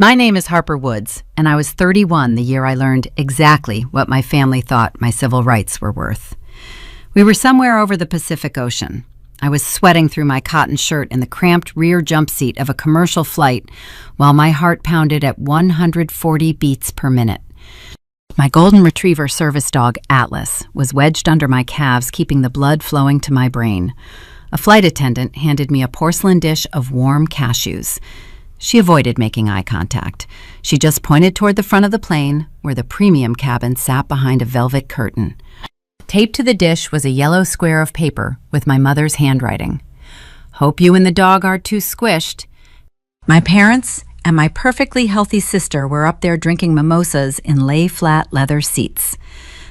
My name is Harper Woods, and I was 31 the year I learned exactly what my family thought my civil rights were worth. We were somewhere over the Pacific Ocean. I was sweating through my cotton shirt in the cramped rear jump seat of a commercial flight while my heart pounded at 140 beats per minute. My golden retriever service dog, Atlas, was wedged under my calves, keeping the blood flowing to my brain. A flight attendant handed me a porcelain dish of warm cashews. She avoided making eye contact. She just pointed toward the front of the plane, where the premium cabin sat behind a velvet curtain. Taped to the dish was a yellow square of paper with my mother's handwriting. "Hope you and the dog aren't too squished." My parents and my perfectly healthy sister were up there drinking mimosas in lay-flat leather seats.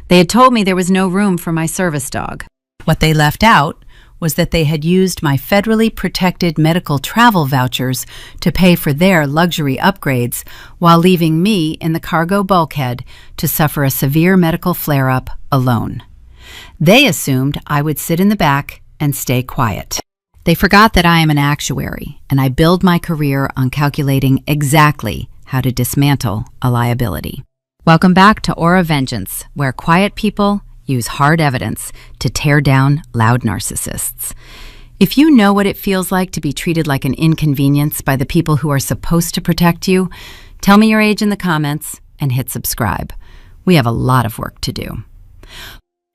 They had told me there was no room for my service dog. What they left out was that they had used my federally protected medical travel vouchers to pay for their luxury upgrades while leaving me in the cargo bulkhead to suffer a severe medical flare-up alone. They assumed I would sit in the back and stay quiet. They forgot that I am an actuary, and I build my career on calculating exactly how to dismantle a liability. Welcome back to Aura Vengeance, where quiet people use hard evidence to tear down loud narcissists. If you know what it feels like to be treated like an inconvenience by the people who are supposed to protect you, tell me your age in the comments and hit subscribe. We have a lot of work to do.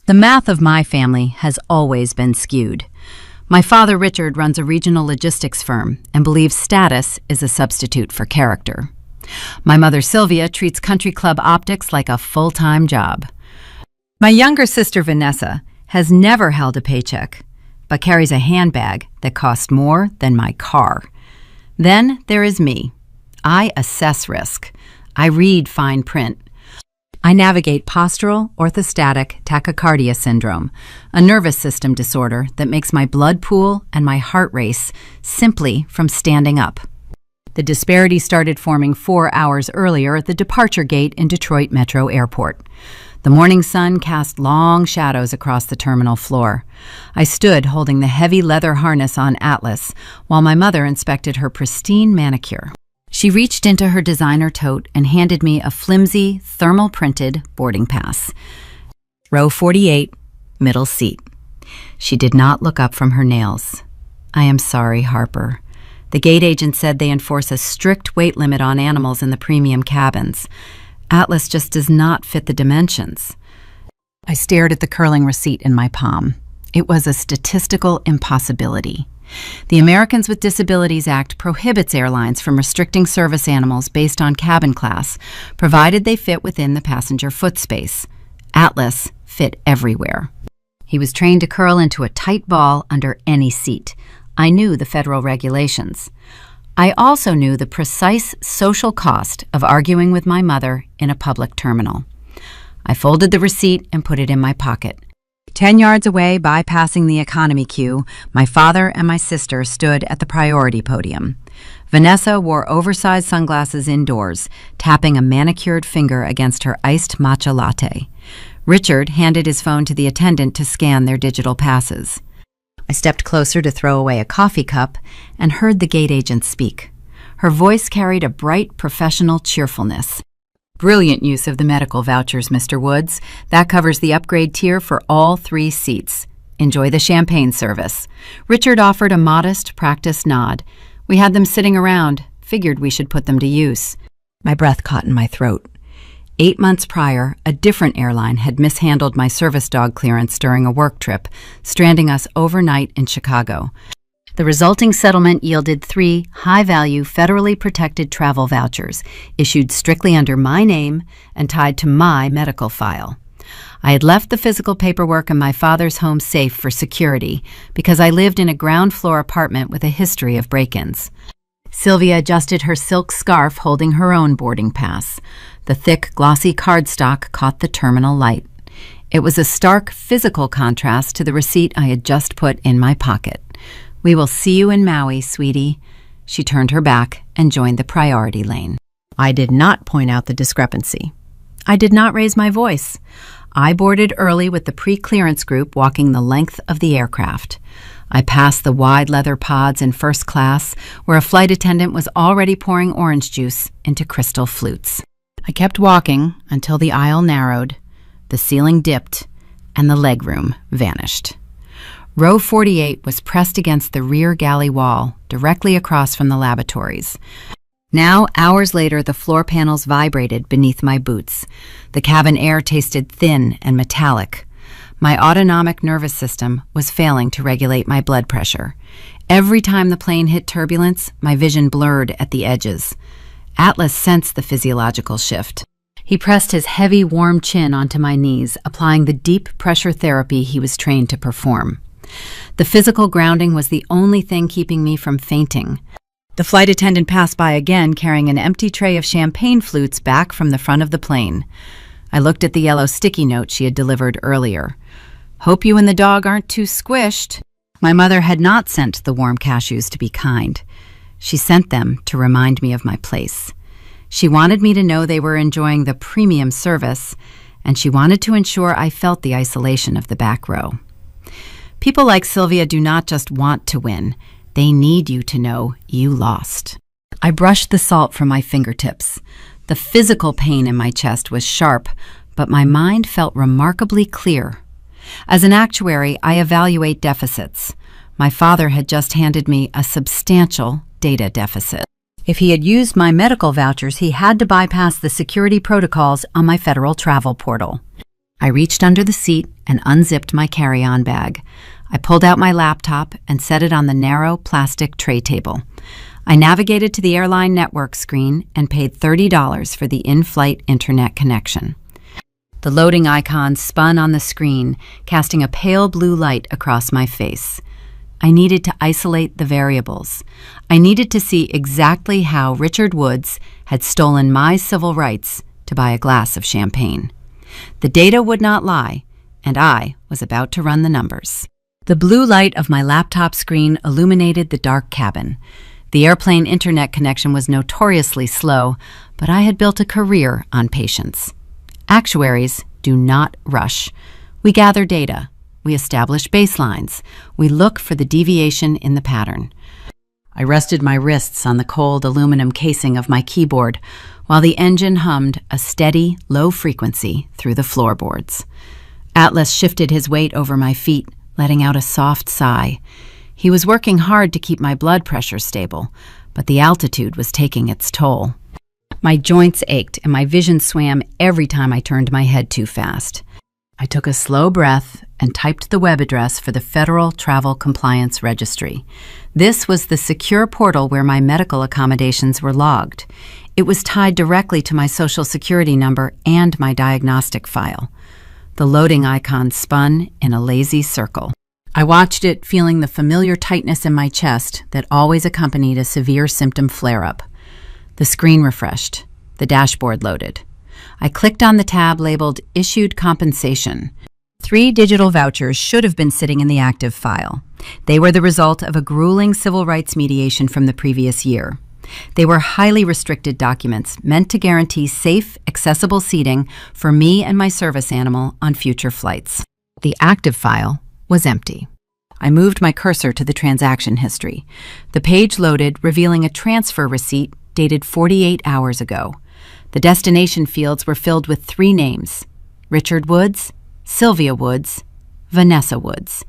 The math of my family has always been skewed. My father, Richard, runs a regional logistics firm and believes status is a substitute for character. My mother, Sylvia, treats country club optics like a full-time job. My younger sister, Vanessa, has never held a paycheck, but carries a handbag that costs more than my car. Then there is me. I assess risk. I read fine print. I navigate postural orthostatic tachycardia syndrome, a nervous system disorder that makes my blood pool and my heart race simply from standing up. The disparity started forming 4 hours earlier at the departure gate in Detroit Metro Airport. The morning sun cast long shadows across the terminal floor. I stood holding the heavy leather harness on Atlas while my mother inspected her pristine manicure. She reached into her designer tote and handed me a flimsy, thermal-printed boarding pass. Row 48, middle seat. She did not look up from her nails. "I am sorry, Harper. The gate agent said they enforce a strict weight limit on animals in the premium cabins. Atlas just does not fit the dimensions." I stared at the curling receipt in my palm. It was a statistical impossibility. The Americans with Disabilities Act prohibits airlines from restricting service animals based on cabin class, provided they fit within the passenger foot space. Atlas fit everywhere. He was trained to curl into a tight ball under any seat. I knew the federal regulations. I also knew the precise social cost of arguing with my mother in a public terminal. I folded the receipt and put it in my pocket. 10 yards away, bypassing the economy queue, my father and my sister stood at the priority podium. Vanessa wore oversized sunglasses indoors, tapping a manicured finger against her iced matcha latte. Richard handed his phone to the attendant to scan their digital passes. I stepped closer to throw away a coffee cup and heard the gate agent speak. Her voice carried a bright, professional cheerfulness. "Brilliant use of the medical vouchers, Mr. Woods. That covers the upgrade tier for all 3 seats. Enjoy the champagne service." Richard offered a modest, practiced nod. We had them sitting around, figured we should put them to use. My breath caught in my throat. 8 months prior, a different airline had mishandled my service dog clearance during a work trip, stranding us overnight in Chicago. The resulting settlement yielded 3 high-value, federally protected travel vouchers, issued strictly under my name and tied to my medical file. I had left the physical paperwork in my father's home safe for security because I lived in a ground-floor apartment with a history of break-ins. Sylvia adjusted her silk scarf holding her own boarding pass. The thick, glossy cardstock caught the terminal light. It was a stark physical contrast to the receipt I had just put in my pocket. "We will see you in Maui, sweetie." She turned her back and joined the priority lane. I did not point out the discrepancy. I did not raise my voice. I boarded early with the pre-clearance group walking the length of the aircraft. I passed the wide leather pods in first class, where a flight attendant was already pouring orange juice into crystal flutes. I kept walking until the aisle narrowed, the ceiling dipped, and the legroom vanished. Row 48 was pressed against the rear galley wall, directly across from the lavatories. Now, hours later, the floor panels vibrated beneath my boots. The cabin air tasted thin and metallic. My autonomic nervous system was failing to regulate my blood pressure. Every time the plane hit turbulence, my vision blurred at the edges. Atlas sensed the physiological shift. He pressed his heavy, warm chin onto my knees, applying the deep pressure therapy he was trained to perform. The physical grounding was the only thing keeping me from fainting. The flight attendant passed by again, carrying an empty tray of champagne flutes back from the front of the plane. I looked at the yellow sticky note she had delivered earlier. "Hope you and the dog aren't too squished." My mother had not sent the warm cashews to be kind. She sent them to remind me of my place. She wanted me to know they were enjoying the premium service, and she wanted to ensure I felt the isolation of the back row. People like Sylvia do not just want to win. They need you to know you lost. I brushed the salt from my fingertips. The physical pain in my chest was sharp, but my mind felt remarkably clear. As an actuary, I evaluate deficits. My father had just handed me a substantial data deficit. If he had used my medical vouchers, he had to bypass the security protocols on my federal travel portal. I reached under the seat and unzipped my carry-on bag. I pulled out my laptop and set it on the narrow plastic tray table. I navigated to the airline network screen and paid $30 for the in-flight internet connection. The loading icon spun on the screen, casting a pale blue light across my face. I needed to isolate the variables. I needed to see exactly how Richard Woods had stolen my civil rights to buy a glass of champagne. The data would not lie, and I was about to run the numbers. The blue light of my laptop screen illuminated the dark cabin. The airplane internet connection was notoriously slow, but I had built a career on patience. Actuaries do not rush. We gather data. We establish baselines. We look for the deviation in the pattern. I rested my wrists on the cold aluminum casing of my keyboard while the engine hummed a steady, low frequency through the floorboards. Atlas shifted his weight over my feet, letting out a soft sigh. He was working hard to keep my blood pressure stable, but the altitude was taking its toll. My joints ached and my vision swam every time I turned my head too fast. I took a slow breath and typed the web address for the Federal Travel Compliance Registry. This was the secure portal where my medical accommodations were logged. It was tied directly to my Social Security number and my diagnostic file. The loading icon spun in a lazy circle. I watched it, feeling the familiar tightness in my chest that always accompanied a severe symptom flare-up. The screen refreshed. The dashboard loaded. I clicked on the tab labeled Issued Compensation. 3 digital vouchers should have been sitting in the active file. They were the result of a grueling civil rights mediation from the previous year. They were highly restricted documents meant to guarantee safe, accessible seating for me and my service animal on future flights. The active file was empty. I moved my cursor to the transaction history. The page loaded, revealing a transfer receipt dated 48 hours ago. The destination fields were filled with 3 names: Richard Woods, Sylvia Woods, Vanessa Woods.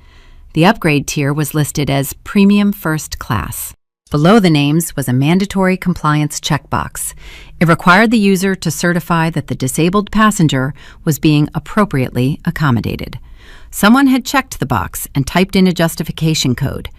The upgrade tier was listed as Premium First Class. Below the names was a mandatory compliance checkbox. It required the user to certify that the disabled passenger was being appropriately accommodated. Someone had checked the box and typed in a justification code: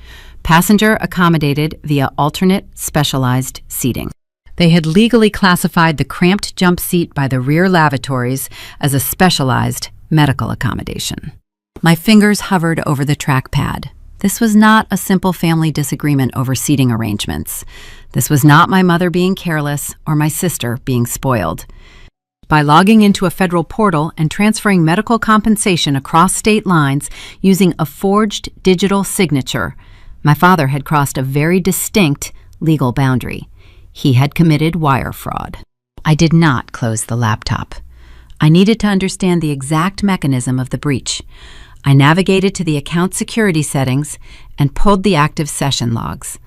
passenger accommodated via alternate specialized seating. They had legally classified the cramped jump seat by the rear lavatories as a specialized medical accommodation. My fingers hovered over the trackpad. This was not a simple family disagreement over seating arrangements. This was not my mother being careless or my sister being spoiled. By logging into a federal portal and transferring medical compensation across state lines using a forged digital signature, my father had crossed a very distinct legal boundary. He had committed wire fraud. I did not close the laptop. I needed to understand the exact mechanism of the breach. I navigated to the account security settings and pulled the active session logs.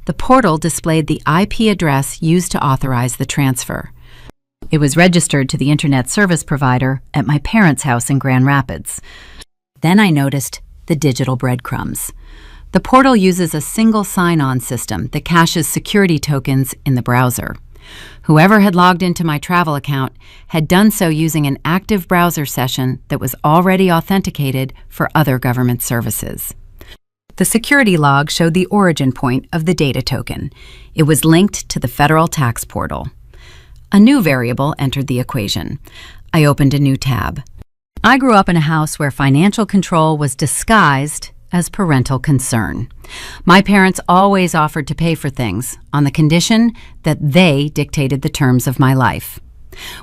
The portal displayed the IP address used to authorize the transfer. It was registered to the internet service provider at my parents' house in Grand Rapids. Then I noticed the digital breadcrumbs. The portal uses a single sign-on system that caches security tokens in the browser. Whoever had logged into my travel account had done so using an active browser session that was already authenticated for other government services. The security log showed the origin point of the data token. It was linked to the federal tax portal. A new variable entered the equation. I opened a new tab. I grew up in a house where financial control was disguised as parental concern. My parents always offered to pay for things on the condition that they dictated the terms of my life.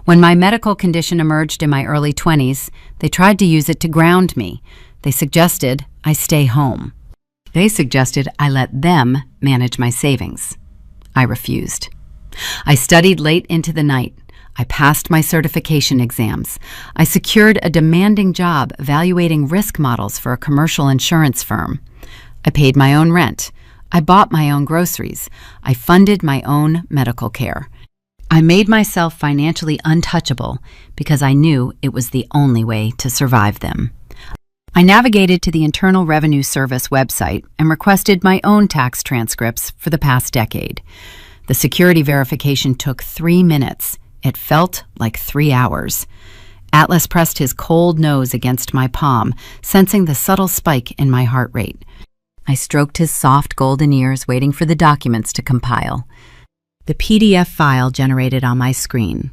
When my medical condition emerged in my early 20s, they tried to use it to ground me. They suggested I stay home. They suggested I let them manage my savings. I refused. I studied late into the night. I passed my certification exams. I secured a demanding job evaluating risk models for a commercial insurance firm. I paid my own rent. I bought my own groceries. I funded my own medical care. I made myself financially untouchable because I knew it was the only way to survive them. I navigated to the Internal Revenue Service website and requested my own tax transcripts for the past decade. The security verification took 3 minutes. It felt like 3 hours. Atlas pressed his cold nose against my palm, sensing the subtle spike in my heart rate. I stroked his soft golden ears, waiting for the documents to compile. The PDF file generated on my screen.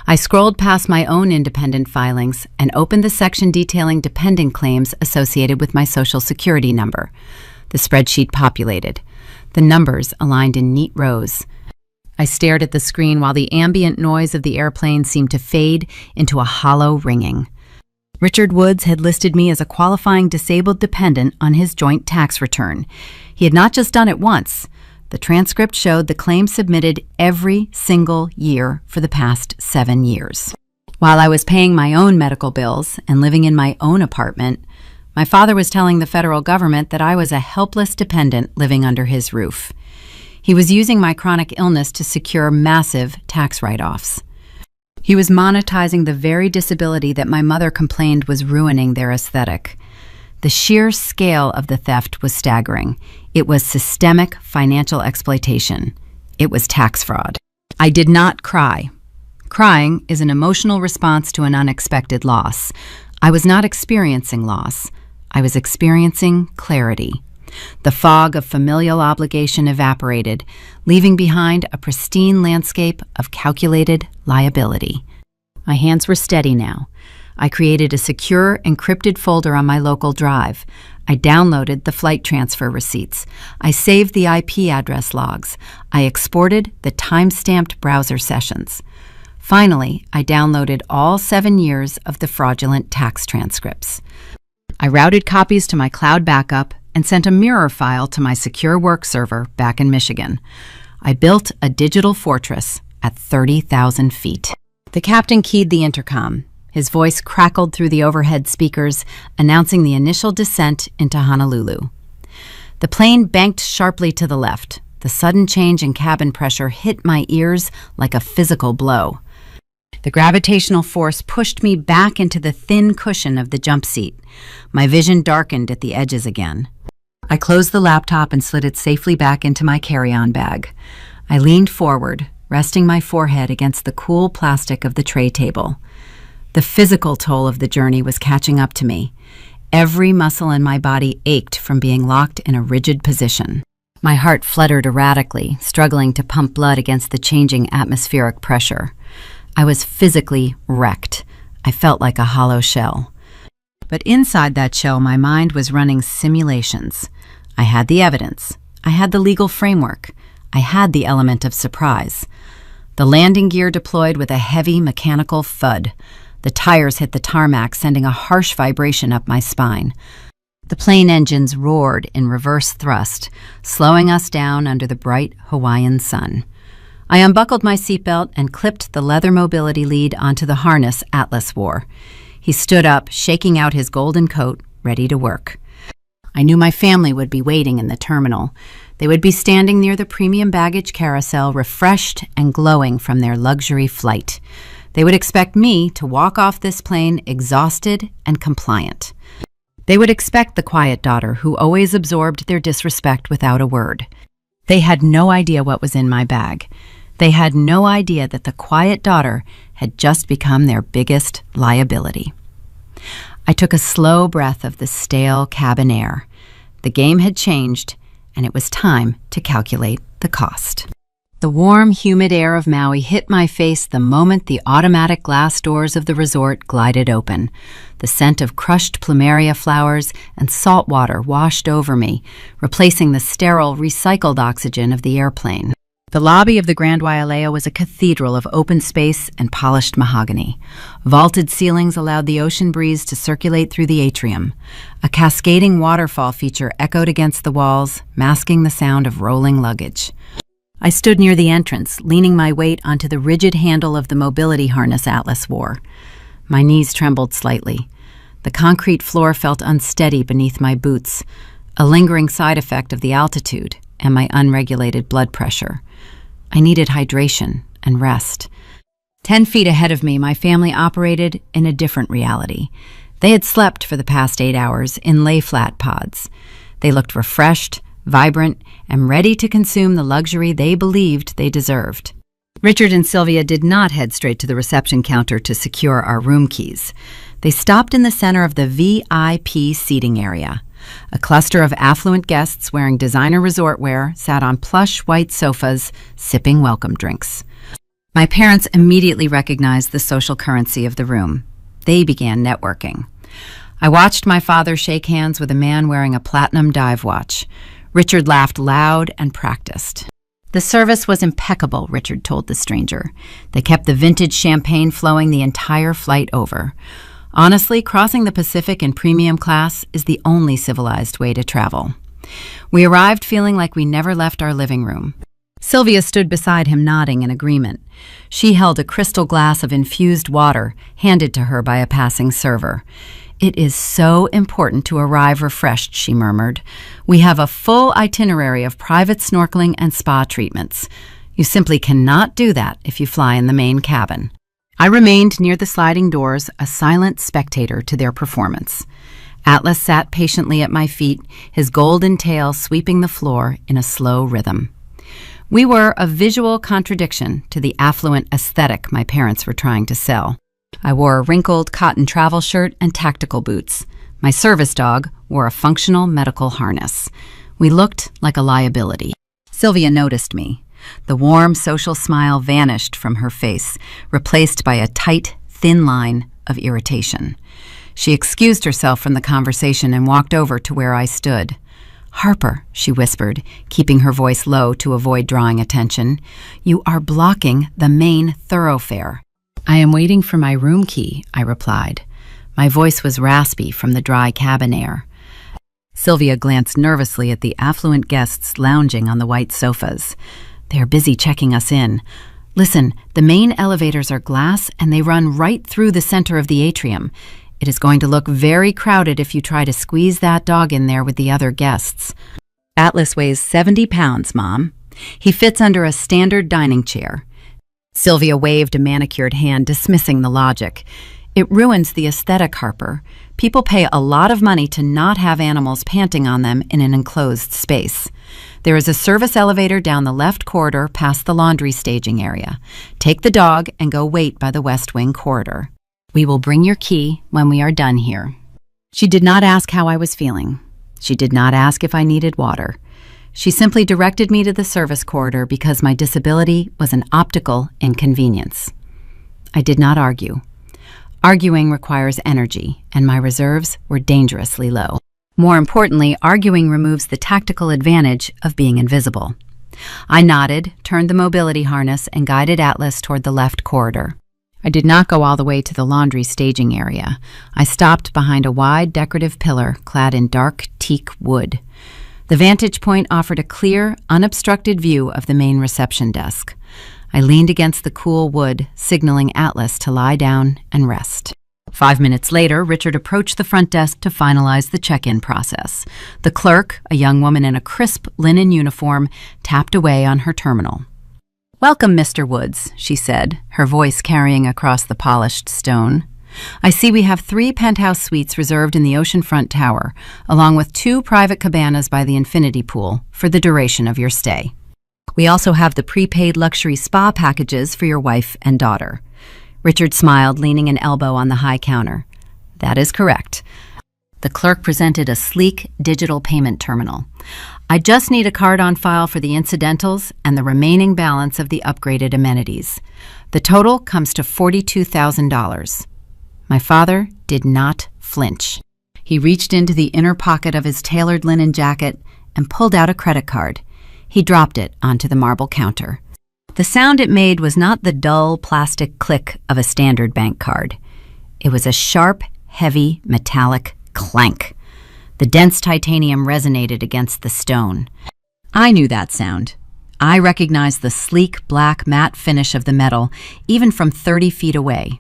I scrolled past my own independent filings and opened the section detailing dependent claims associated with my Social Security number. The spreadsheet populated. The numbers aligned in neat rows. I stared at the screen while the ambient noise of the airplane seemed to fade into a hollow ringing. Richard Woods had listed me as a qualifying disabled dependent on his joint tax return. He had not just done it once. The transcript showed the claim submitted every single year for the past 7 years. While I was paying my own medical bills and living in my own apartment, my father was telling the federal government that I was a helpless dependent living under his roof. He was using my chronic illness to secure massive tax write-offs. He was monetizing the very disability that my mother complained was ruining their aesthetic. The sheer scale of the theft was staggering. It was systemic financial exploitation. It was tax fraud. I did not cry. Crying is an emotional response to an unexpected loss. I was not experiencing loss. I was experiencing clarity. The fog of familial obligation evaporated, leaving behind a pristine landscape of calculated liability. My hands were steady now. I created a secure, encrypted folder on my local drive. I downloaded the flight transfer receipts. I saved the IP address logs. I exported the time-stamped browser sessions. Finally, I downloaded all 7 years of the fraudulent tax transcripts. I routed copies to my cloud backup and sent a mirror file to my secure work server back in Michigan. I built a digital fortress at 30,000 feet. The captain keyed the intercom. His voice crackled through the overhead speakers, announcing the initial descent into Honolulu. The plane banked sharply to the left. The sudden change in cabin pressure hit my ears like a physical blow. The gravitational force pushed me back into the thin cushion of the jump seat. My vision darkened at the edges again. I closed the laptop and slid it safely back into my carry-on bag. I leaned forward, resting my forehead against the cool plastic of the tray table. The physical toll of the journey was catching up to me. Every muscle in my body ached from being locked in a rigid position. My heart fluttered erratically, struggling to pump blood against the changing atmospheric pressure. I was physically wrecked. I felt like a hollow shell. But inside that shell, my mind was running simulations. I had the evidence. I had the legal framework. I had the element of surprise. The landing gear deployed with a heavy mechanical thud. The tires hit the tarmac, sending a harsh vibration up my spine. The plane engines roared in reverse thrust, slowing us down under the bright Hawaiian sun. I unbuckled my seatbelt and clipped the leather mobility lead onto the harness Atlas wore. He stood up, shaking out his golden coat, ready to work. I knew my family would be waiting in the terminal. They would be standing near the premium baggage carousel, refreshed and glowing from their luxury flight. They would expect me to walk off this plane exhausted and compliant. They would expect the quiet daughter who always absorbed their disrespect without a word. They had no idea what was in my bag. They had no idea that the quiet daughter had just become their biggest liability. I took a slow breath of the stale cabin air. The game had changed, and it was time to calculate the cost. The warm, humid air of Maui hit my face the moment the automatic glass doors of the resort glided open. The scent of crushed plumeria flowers and salt water washed over me, replacing the sterile, recycled oxygen of the airplane. The lobby of the Grand Wailea was a cathedral of open space and polished mahogany. Vaulted ceilings allowed the ocean breeze to circulate through the atrium. A cascading waterfall feature echoed against the walls, masking the sound of rolling luggage. I stood near the entrance, leaning my weight onto the rigid handle of the mobility harness Atlas wore. My knees trembled slightly. The concrete floor felt unsteady beneath my boots, a lingering side effect of the altitude and my unregulated blood pressure. I needed hydration and rest. 10 feet ahead of me, my family operated in a different reality. They had slept for the past 8 hours in lay-flat pods. They looked refreshed, vibrant, and ready to consume the luxury they believed they deserved. Richard and Sylvia did not head straight to the reception counter to secure our room keys. They stopped in the center of the VIP seating area. A cluster of affluent guests wearing designer resort wear sat on plush white sofas, sipping welcome drinks. My parents immediately recognized the social currency of the room. They began networking. I watched my father shake hands with a man wearing a platinum dive watch. Richard laughed loud and practiced. The service was impeccable, Richard told the stranger. They kept the vintage champagne flowing the entire flight over. Honestly, crossing the Pacific in premium class is the only civilized way to travel. We arrived feeling like we never left our living room. Sylvia stood beside him, nodding in agreement. She held a crystal glass of infused water, handed to her by a passing server. "It is so important to arrive refreshed," she murmured. "We have a full itinerary of private snorkeling and spa treatments. You simply cannot do that if you fly in the main cabin." I remained near the sliding doors, a silent spectator to their performance. Atlas sat patiently at my feet, his golden tail sweeping the floor in a slow rhythm. We were a visual contradiction to the affluent aesthetic my parents were trying to sell. I wore a wrinkled cotton travel shirt and tactical boots. My service dog wore a functional medical harness. We looked like a liability. Sylvia noticed me. The warm social smile vanished from her face, replaced by a tight, thin line of irritation. She excused herself from the conversation and walked over to where I stood. "Harper," she whispered, keeping her voice low to avoid drawing attention, "you are blocking the main thoroughfare." "I am waiting for my room key," I replied. My voice was raspy from the dry cabin air. Sylvia glanced nervously at the affluent guests lounging on the white sofas. "They are busy checking us in. Listen, the main elevators are glass and they run right through the center of the atrium. It is going to look very crowded if you try to squeeze that dog in there with the other guests. Atlas weighs 70 pounds, Mom. He fits under a standard dining chair." Sylvia waved a manicured hand, dismissing the logic. "It ruins the aesthetic, Harper. People pay a lot of money to not have animals panting on them in an enclosed space. There is a service elevator down the left corridor past the laundry staging area. Take the dog and go wait by the West Wing corridor. We will bring your key when we are done here." She did not ask how I was feeling. She did not ask if I needed water. She simply directed me to the service corridor because my disability was an optical inconvenience. I did not argue. Arguing requires energy, and my reserves were dangerously low. More importantly, arguing removes the tactical advantage of being invisible. I nodded, turned the mobility harness, and guided Atlas toward the left corridor. I did not go all the way to the laundry staging area. I stopped behind a wide decorative pillar clad in dark teak wood. The vantage point offered a clear, unobstructed view of the main reception desk. I leaned against the cool wood, signaling Atlas to lie down and rest. 5 minutes later, Richard approached the front desk to finalize the check-in process. The clerk, a young woman in a crisp linen uniform, tapped away on her terminal. "Welcome, Mr. Woods," she said, her voice carrying across the polished stone. "I see we have 3 penthouse suites reserved in the oceanfront tower, along with 2 private cabanas by the infinity pool for the duration of your stay. We also have the prepaid luxury spa packages for your wife and daughter." Richard smiled, leaning an elbow on the high counter. "That is correct." The clerk presented a sleek digital payment terminal. "I just need a card on file for the incidentals and the remaining balance of the upgraded amenities. The total comes to $42,000. My father did not flinch. He reached into the inner pocket of his tailored linen jacket and pulled out a credit card. He dropped it onto the marble counter. The sound it made was not the dull plastic click of a standard bank card. It was a sharp, heavy, metallic clank. The dense titanium resonated against the stone. I knew that sound. I recognized the sleek, black, matte finish of the metal, even from 30 feet away.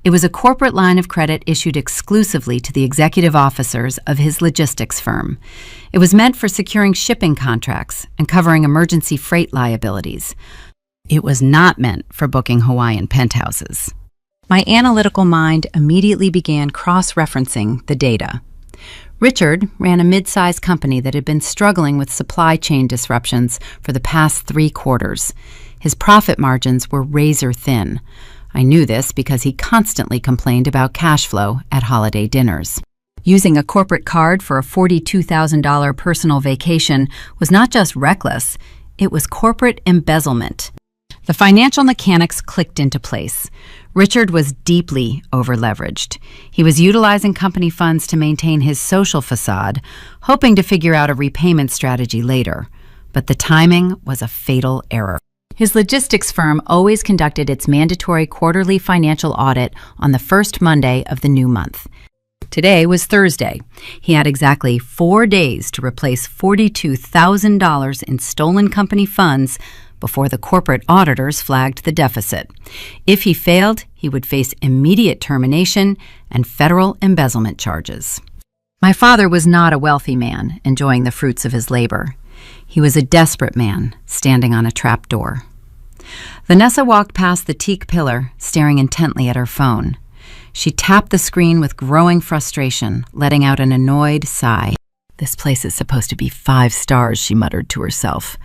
It was a corporate line of credit issued exclusively to the executive officers of his logistics firm. It was meant for securing shipping contracts and covering emergency freight liabilities. It was not meant for booking Hawaiian penthouses. My analytical mind immediately began cross-referencing the data. Richard ran a mid-sized company that had been struggling with supply chain disruptions for the past 3 quarters. His profit margins were razor thin. I knew this because he constantly complained about cash flow at holiday dinners. Using a corporate card for a $42,000 personal vacation was not just reckless, it was corporate embezzlement. The financial mechanics clicked into place. Richard was deeply over-leveraged. He was utilizing company funds to maintain his social facade, hoping to figure out a repayment strategy later. But the timing was a fatal error. His logistics firm always conducted its mandatory quarterly financial audit on the first Monday of the new month. Today was Thursday. He had exactly 4 days to replace $42,000 in stolen company funds before the corporate auditors flagged the deficit. If he failed, he would face immediate termination and federal embezzlement charges. My father was not a wealthy man enjoying the fruits of his labor. He was a desperate man standing on a trap door. Vanessa walked past the teak pillar, staring intently at her phone. She tapped the screen with growing frustration, letting out an annoyed sigh. "This place is supposed to be 5 stars, she muttered to herself.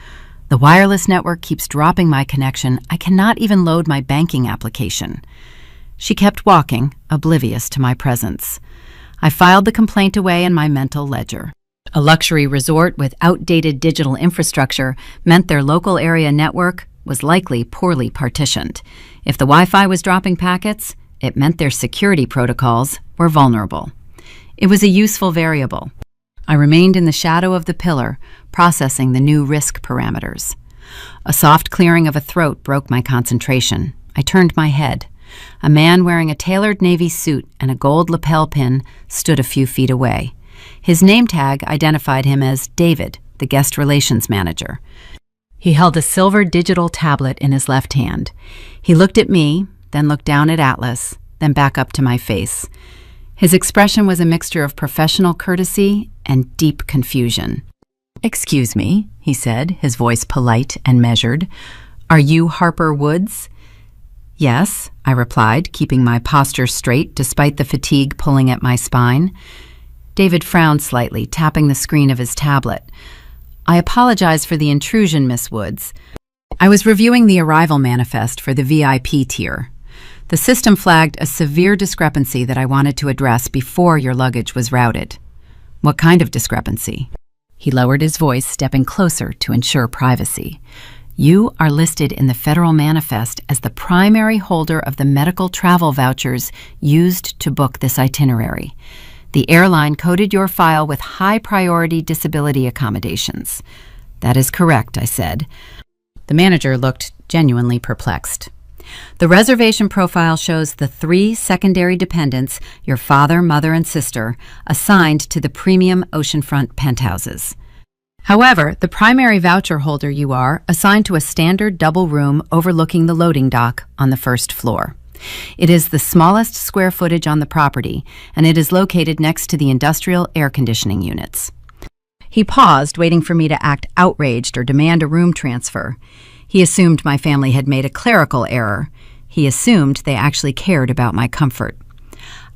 "The wireless network keeps dropping my connection. I cannot even load my banking application." She kept walking, oblivious to my presence. I filed the complaint away in my mental ledger. A luxury resort with outdated digital infrastructure meant their local area network was likely poorly partitioned. If the Wi-Fi was dropping packets, it meant their security protocols were vulnerable. It was a useful variable. I remained in the shadow of the pillar, processing the new risk parameters. A soft clearing of a throat broke my concentration. I turned my head. A man wearing a tailored navy suit and a gold lapel pin stood a few feet away. His name tag identified him as David, the guest relations manager. He held a silver digital tablet in his left hand. He looked at me, then looked down at Atlas, then back up to my face. His expression was a mixture of professional courtesy and deep confusion. "Excuse me," he said, his voice polite and measured. "Are you Harper Woods?" "Yes," I replied, keeping my posture straight despite the fatigue pulling at my spine. David frowned slightly, tapping the screen of his tablet. "I apologize for the intrusion, Miss Woods. I was reviewing the arrival manifest for the VIP tier. The system flagged a severe discrepancy that I wanted to address before your luggage was routed." "What kind of discrepancy?" He lowered his voice, stepping closer to ensure privacy. "You are listed in the federal manifest as the primary holder of the medical travel vouchers used to book this itinerary. The airline coded your file with high-priority disability accommodations." "That is correct," I said. The manager looked genuinely perplexed. "The reservation profile shows the 3 secondary dependents, your father, mother, and sister, assigned to the premium oceanfront penthouses. However, the primary voucher holder you are assigned to a standard double room overlooking the loading dock on the first floor. It is the smallest square footage on the property, and it is located next to the industrial air conditioning units. He paused, waiting for me to act outraged or demand a room transfer. He assumed my family had made a clerical error. He assumed they actually cared about my comfort.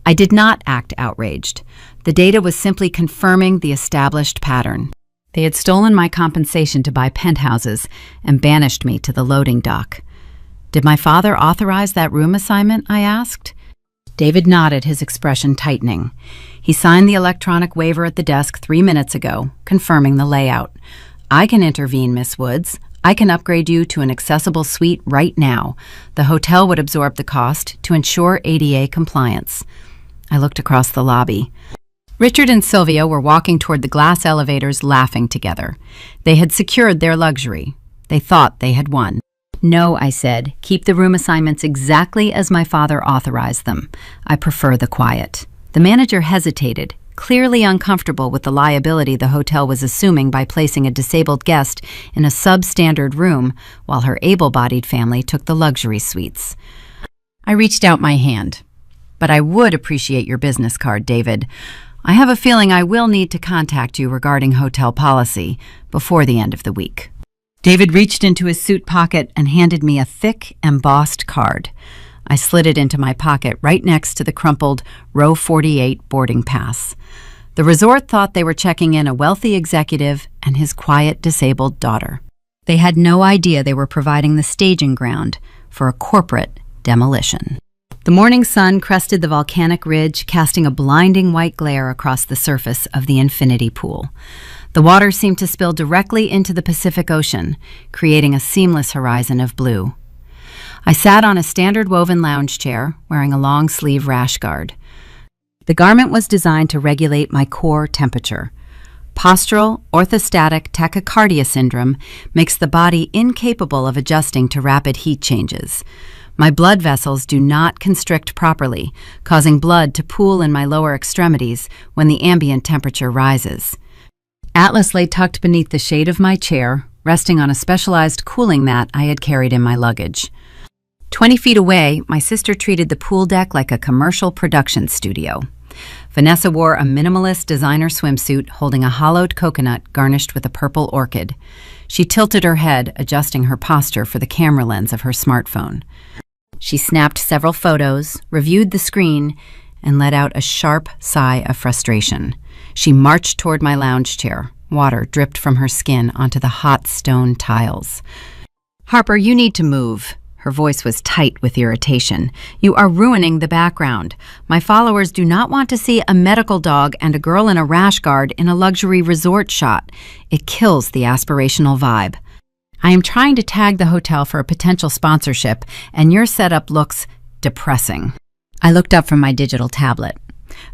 I did not act outraged. The data was simply confirming the established pattern. They had stolen my compensation to buy penthouses and banished me to the loading dock. Did my father authorize that room assignment? I asked. David nodded, his expression tightening. He signed the electronic waiver at the desk 3 minutes ago, confirming the layout. I can intervene, Miss Woods. I can upgrade you to an accessible suite right now. The hotel would absorb the cost to ensure ADA compliance. I looked across the lobby. Richard and Sylvia were walking toward the glass elevators, laughing together. They had secured their luxury. They thought they had won. No, I said, keep the room assignments exactly as my father authorized them. I prefer the quiet. The manager hesitated, clearly uncomfortable with the liability the hotel was assuming by placing a disabled guest in a substandard room while her able-bodied family took the luxury suites. I reached out my hand. But I would appreciate your business card, David. I have a feeling I will need to contact you regarding hotel policy before the end of the week. David reached into his suit pocket and handed me a thick, embossed card. I slid it into my pocket right next to the crumpled Row 48 boarding pass. The resort thought they were checking in a wealthy executive and his quiet, disabled daughter. They had no idea they were providing the staging ground for a corporate demolition. The morning sun crested the volcanic ridge, casting a blinding white glare across the surface of the infinity pool. The water seemed to spill directly into the Pacific Ocean, creating a seamless horizon of blue. I sat on a standard woven lounge chair, wearing a long-sleeve rash guard. The garment was designed to regulate my core temperature. Postural orthostatic tachycardia syndrome makes the body incapable of adjusting to rapid heat changes. My blood vessels do not constrict properly, causing blood to pool in my lower extremities when the ambient temperature rises. Atlas lay tucked beneath the shade of my chair, resting on a specialized cooling mat I had carried in my luggage. 20 feet away, my sister treated the pool deck like a commercial production studio. Vanessa wore a minimalist designer swimsuit holding a hollowed coconut garnished with a purple orchid. She tilted her head, adjusting her posture for the camera lens of her smartphone. She snapped several photos, reviewed the screen, and let out a sharp sigh of frustration. She marched toward my lounge chair. Water dripped from her skin onto the hot stone tiles. "Harper, you need to move." Her voice was tight with irritation. "You are ruining the background. My followers do not want to see a medical dog and a girl in a rash guard in a luxury resort shot. It kills the aspirational vibe. I am trying to tag the hotel for a potential sponsorship, and your setup looks depressing." I looked up from my digital tablet.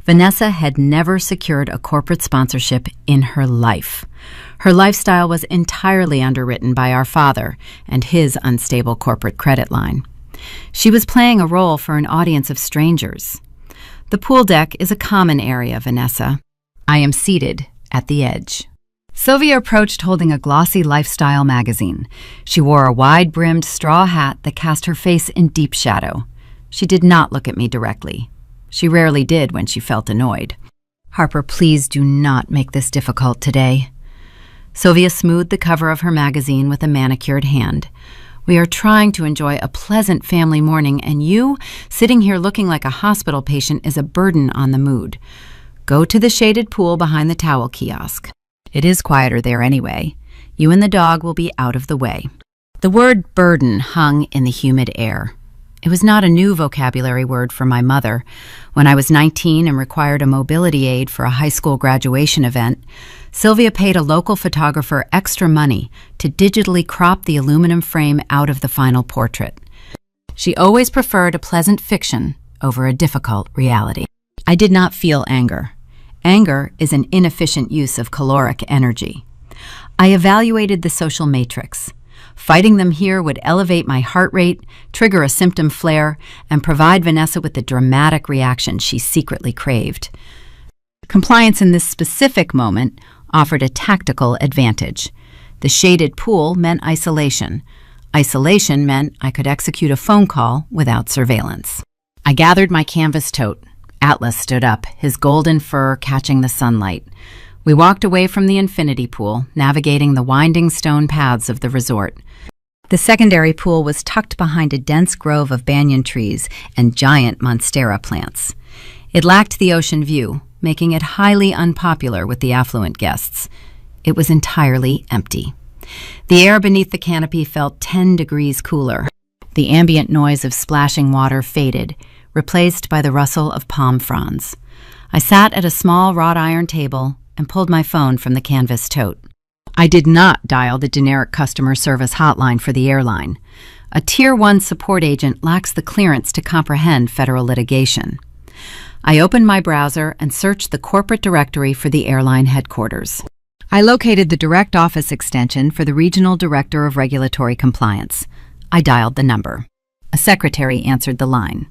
Vanessa had never secured a corporate sponsorship in her life. Her lifestyle was entirely underwritten by our father and his unstable corporate credit line. She was playing a role for an audience of strangers. The pool deck is a common area, Vanessa. I am seated at the edge. Sylvia approached holding a glossy lifestyle magazine. She wore a wide-brimmed straw hat that cast her face in deep shadow. She did not look at me directly. She rarely did when she felt annoyed. "Harper, please do not make this difficult today." Sylvia smoothed the cover of her magazine with a manicured hand. "We are trying to enjoy a pleasant family morning, and you, sitting here looking like a hospital patient, is a burden on the mood. Go to the shaded pool behind the towel kiosk. It is quieter there anyway. You and the dog will be out of the way." The word burden hung in the humid air. It was not a new vocabulary word for my mother. When I was 19 and required a mobility aid for a high school graduation event, Sylvia paid a local photographer extra money to digitally crop the aluminum frame out of the final portrait. She always preferred a pleasant fiction over a difficult reality. I did not feel anger. Anger is an inefficient use of caloric energy. I evaluated the social matrix. Fighting them here would elevate my heart rate, trigger a symptom flare, and provide Vanessa with the dramatic reaction she secretly craved. Compliance in this specific moment offered a tactical advantage. The shaded pool meant isolation. Isolation meant I could execute a phone call without surveillance. I gathered my canvas tote. Atlas stood up, his golden fur catching the sunlight. We walked away from the infinity pool, navigating the winding stone paths of the resort. The secondary pool was tucked behind a dense grove of banyan trees and giant monstera plants. It lacked the ocean view, making it highly unpopular with the affluent guests. It was entirely empty. The air beneath the canopy felt 10 degrees cooler. The ambient noise of splashing water faded, replaced by the rustle of palm fronds. I sat at a small wrought iron table and pulled my phone from the canvas tote. I did not dial the generic customer service hotline for the airline. A Tier 1 support agent lacks the clearance to comprehend federal litigation. I opened my browser and searched the corporate directory for the airline headquarters. I located the direct office extension for the Regional Director of Regulatory Compliance. I dialed the number. A secretary answered the line.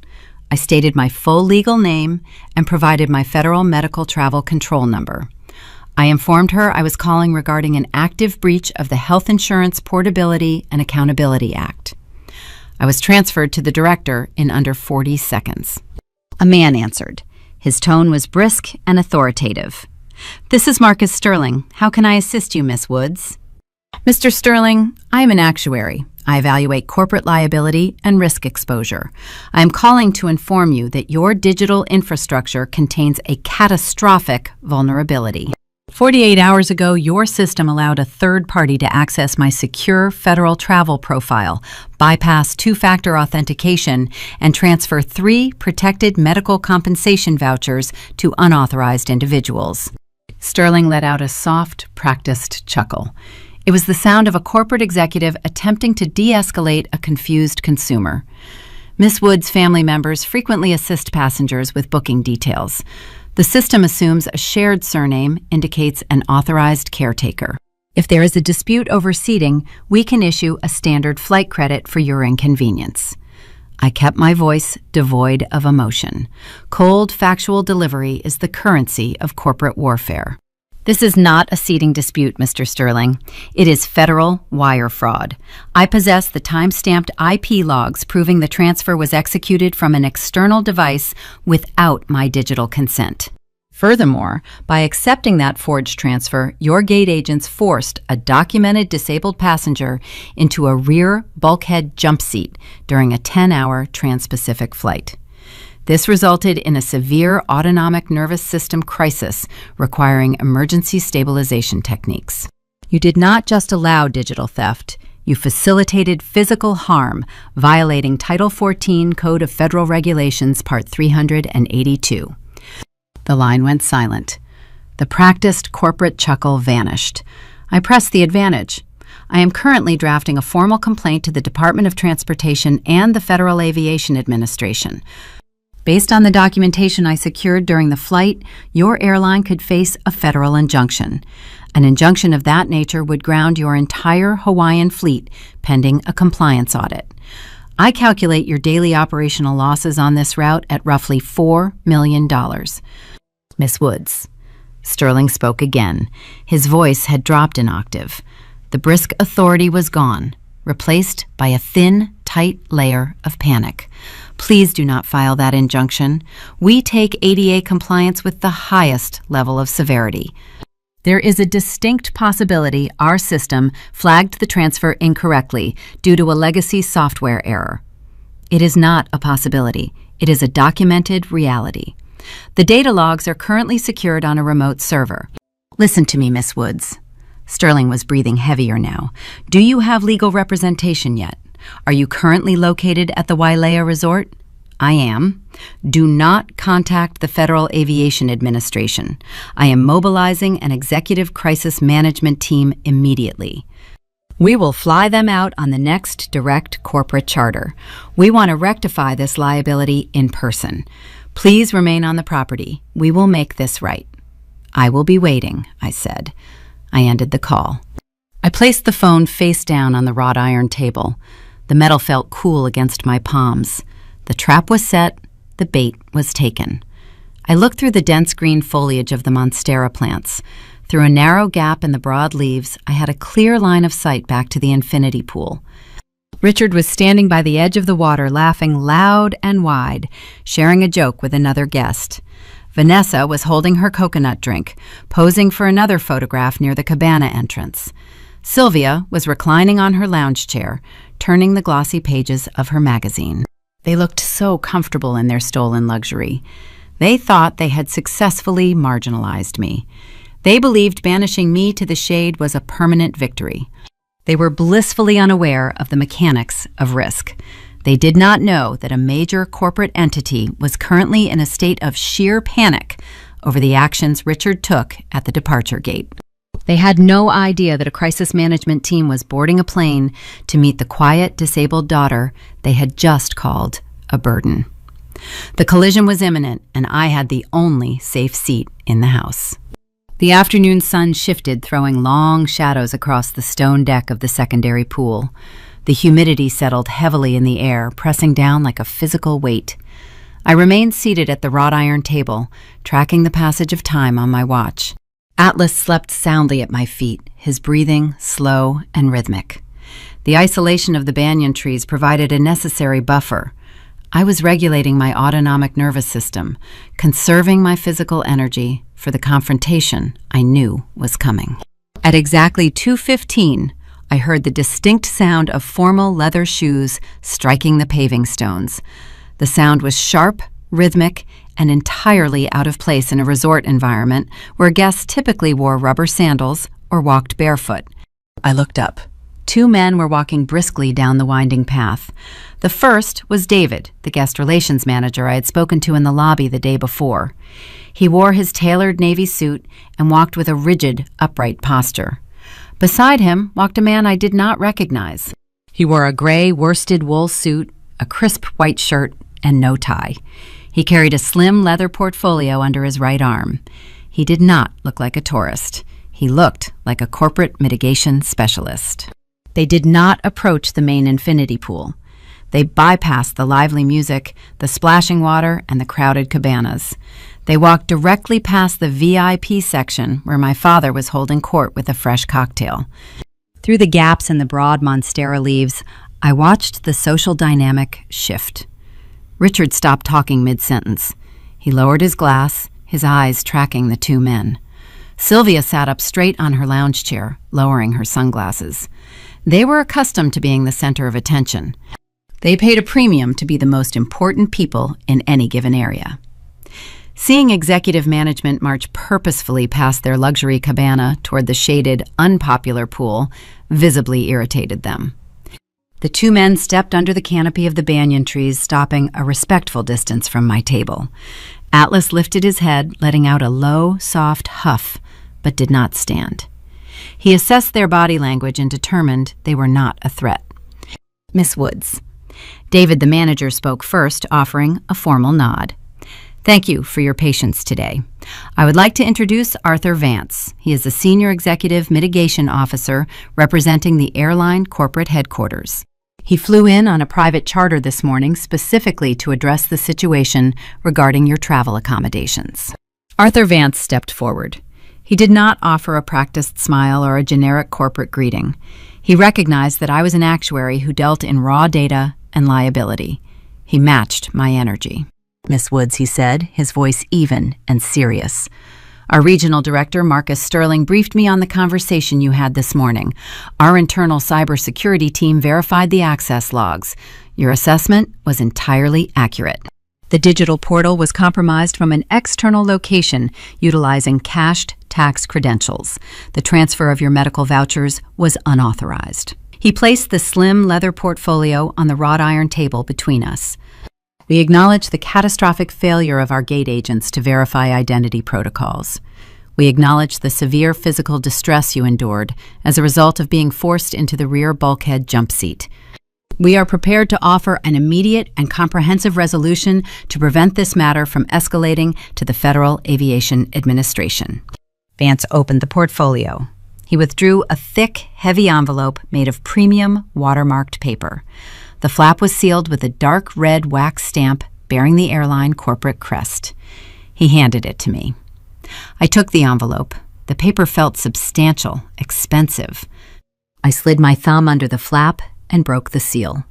I stated my full legal name and provided my federal medical travel control number. I informed her I was calling regarding an active breach of the Health Insurance Portability and Accountability Act. I was transferred to the director in under 40 seconds. A man answered. His tone was brisk and authoritative. "This is Marcus Sterling. How can I assist you, Miss Woods?" "Mr. Sterling, I am an actuary. I evaluate corporate liability and risk exposure. I am calling to inform you that your digital infrastructure contains a catastrophic vulnerability. 48 hours ago, your system allowed a third party to access my secure federal travel profile, bypass two-factor authentication, and transfer 3 protected medical compensation vouchers to unauthorized individuals." Sterling let out a soft, practiced chuckle. It was the sound of a corporate executive attempting to de-escalate a confused consumer. Miss Wood's family members frequently assist passengers with booking details. The system assumes a shared surname indicates an authorized caretaker. If there is a dispute over seating, we can issue a standard flight credit for your inconvenience. I kept my voice devoid of emotion. Cold, factual delivery is the currency of corporate warfare. This is not a seating dispute, Mr. Sterling. It is federal wire fraud. I possess the time-stamped IP logs proving the transfer was executed from an external device without my digital consent. Furthermore, by accepting that forged transfer, your gate agents forced a documented disabled passenger into a rear bulkhead jump seat during a 10-hour trans-Pacific flight. This resulted in a severe autonomic nervous system crisis requiring emergency stabilization techniques. You did not just allow digital theft, you facilitated physical harm, violating Title 14 Code of Federal Regulations, Part 382. The line went silent. The practiced corporate chuckle vanished. I pressed the advantage. I am currently drafting a formal complaint to the Department of Transportation and the Federal Aviation Administration. Based on the documentation I secured during the flight, your airline could face a federal injunction. An injunction of that nature would ground your entire Hawaiian fleet pending a compliance audit. I calculate your daily operational losses on this route at roughly $4 million. Miss Woods. Sterling spoke again. His voice had dropped an octave. The brisk authority was gone, replaced by a thin, tight layer of panic. Please do not file that injunction. We take ADA compliance with the highest level of severity. There is a distinct possibility our system flagged the transfer incorrectly due to a legacy software error. It is not a possibility. It is a documented reality. The data logs are currently secured on a remote server. Listen to me, Miss Woods. Sterling was breathing heavier now. Do you have legal representation yet? Are you currently located at the Wailea Resort? I am. Do not contact the Federal Aviation Administration. I am mobilizing an executive crisis management team immediately. We will fly them out on the next direct corporate charter. We want to rectify this liability in person. Please remain on the property. We will make this right. I will be waiting, I said. I ended the call. I placed the phone face down on the wrought iron table. The metal felt cool against my palms. The trap was set, the bait was taken. I looked through the dense green foliage of the monstera plants. Through a narrow gap in the broad leaves, I had a clear line of sight back to the infinity pool. Richard was standing by the edge of the water, laughing loud and wide, sharing a joke with another guest. Vanessa was holding her coconut drink, posing for another photograph near the cabana entrance. Sylvia was reclining on her lounge chair, turning the glossy pages of her magazine. They looked so comfortable in their stolen luxury. They thought they had successfully marginalized me. They believed banishing me to the shade was a permanent victory. They were blissfully unaware of the mechanics of risk. They did not know that a major corporate entity was currently in a state of sheer panic over the actions Richard took at the departure gate. They had no idea that a crisis management team was boarding a plane to meet the quiet, disabled daughter they had just called a burden. The collision was imminent, and I had the only safe seat in the house. The afternoon sun shifted, throwing long shadows across the stone deck of the secondary pool. The humidity settled heavily in the air, pressing down like a physical weight. I remained seated at the wrought iron table, tracking the passage of time on my watch. Atlas slept soundly at my feet, his breathing slow and rhythmic. The isolation of the banyan trees provided a necessary buffer. I was regulating my autonomic nervous system, conserving my physical energy for the confrontation I knew was coming. At exactly 2:15, I heard the distinct sound of formal leather shoes striking the paving stones. The sound was sharp, rhythmic, and entirely out of place in a resort environment where guests typically wore rubber sandals or walked barefoot. I looked up. 2 men were walking briskly down the winding path. The first was David, the guest relations manager I had spoken to in the lobby the day before. He wore his tailored navy suit and walked with a rigid, upright posture. Beside him walked a man I did not recognize. He wore a gray worsted wool suit, a crisp white shirt, and no tie. He carried a slim leather portfolio under his right arm. He did not look like a tourist. He looked like a corporate mitigation specialist. They did not approach the main infinity pool. They bypassed the lively music, the splashing water, and the crowded cabanas. They walked directly past the VIP section where my father was holding court with a fresh cocktail. Through the gaps in the broad monstera leaves, I watched the social dynamic shift. Richard stopped talking mid-sentence. He lowered his glass, his eyes tracking the 2 men. Sylvia sat up straight on her lounge chair, lowering her sunglasses. They were accustomed to being the center of attention. They paid a premium to be the most important people in any given area. Seeing executive management march purposefully past their luxury cabana toward the shaded, unpopular pool visibly irritated them. The 2 men stepped under the canopy of the banyan trees, stopping a respectful distance from my table. Atlas lifted his head, letting out a low, soft huff, but did not stand. He assessed their body language and determined they were not a threat. Miss Woods. David, the manager, spoke first, offering a formal nod. Thank you for your patience today. I would like to introduce Arthur Vance. He is a senior executive mitigation officer representing the airline corporate headquarters. He flew in on a private charter this morning specifically to address the situation regarding your travel accommodations. Arthur Vance stepped forward. He did not offer a practiced smile or a generic corporate greeting. He recognized that I was an actuary who dealt in raw data and liability. He matched my energy. Miss Woods, he said, his voice even and serious. Our regional director, Marcus Sterling, briefed me on the conversation you had this morning. Our internal cybersecurity team verified the access logs. Your assessment was entirely accurate. The digital portal was compromised from an external location utilizing cached tax credentials. The transfer of your medical vouchers was unauthorized. He placed the slim leather portfolio on the wrought iron table between us. We acknowledge the catastrophic failure of our gate agents to verify identity protocols. We acknowledge the severe physical distress you endured as a result of being forced into the rear bulkhead jump seat. We are prepared to offer an immediate and comprehensive resolution to prevent this matter from escalating to the Federal Aviation Administration. Vance opened the portfolio. He withdrew a thick, heavy envelope made of premium watermarked paper. The flap was sealed with a dark red wax stamp bearing the airline corporate crest. He handed it to me. I took the envelope. The paper felt substantial, expensive. I slid my thumb under the flap and broke the seal.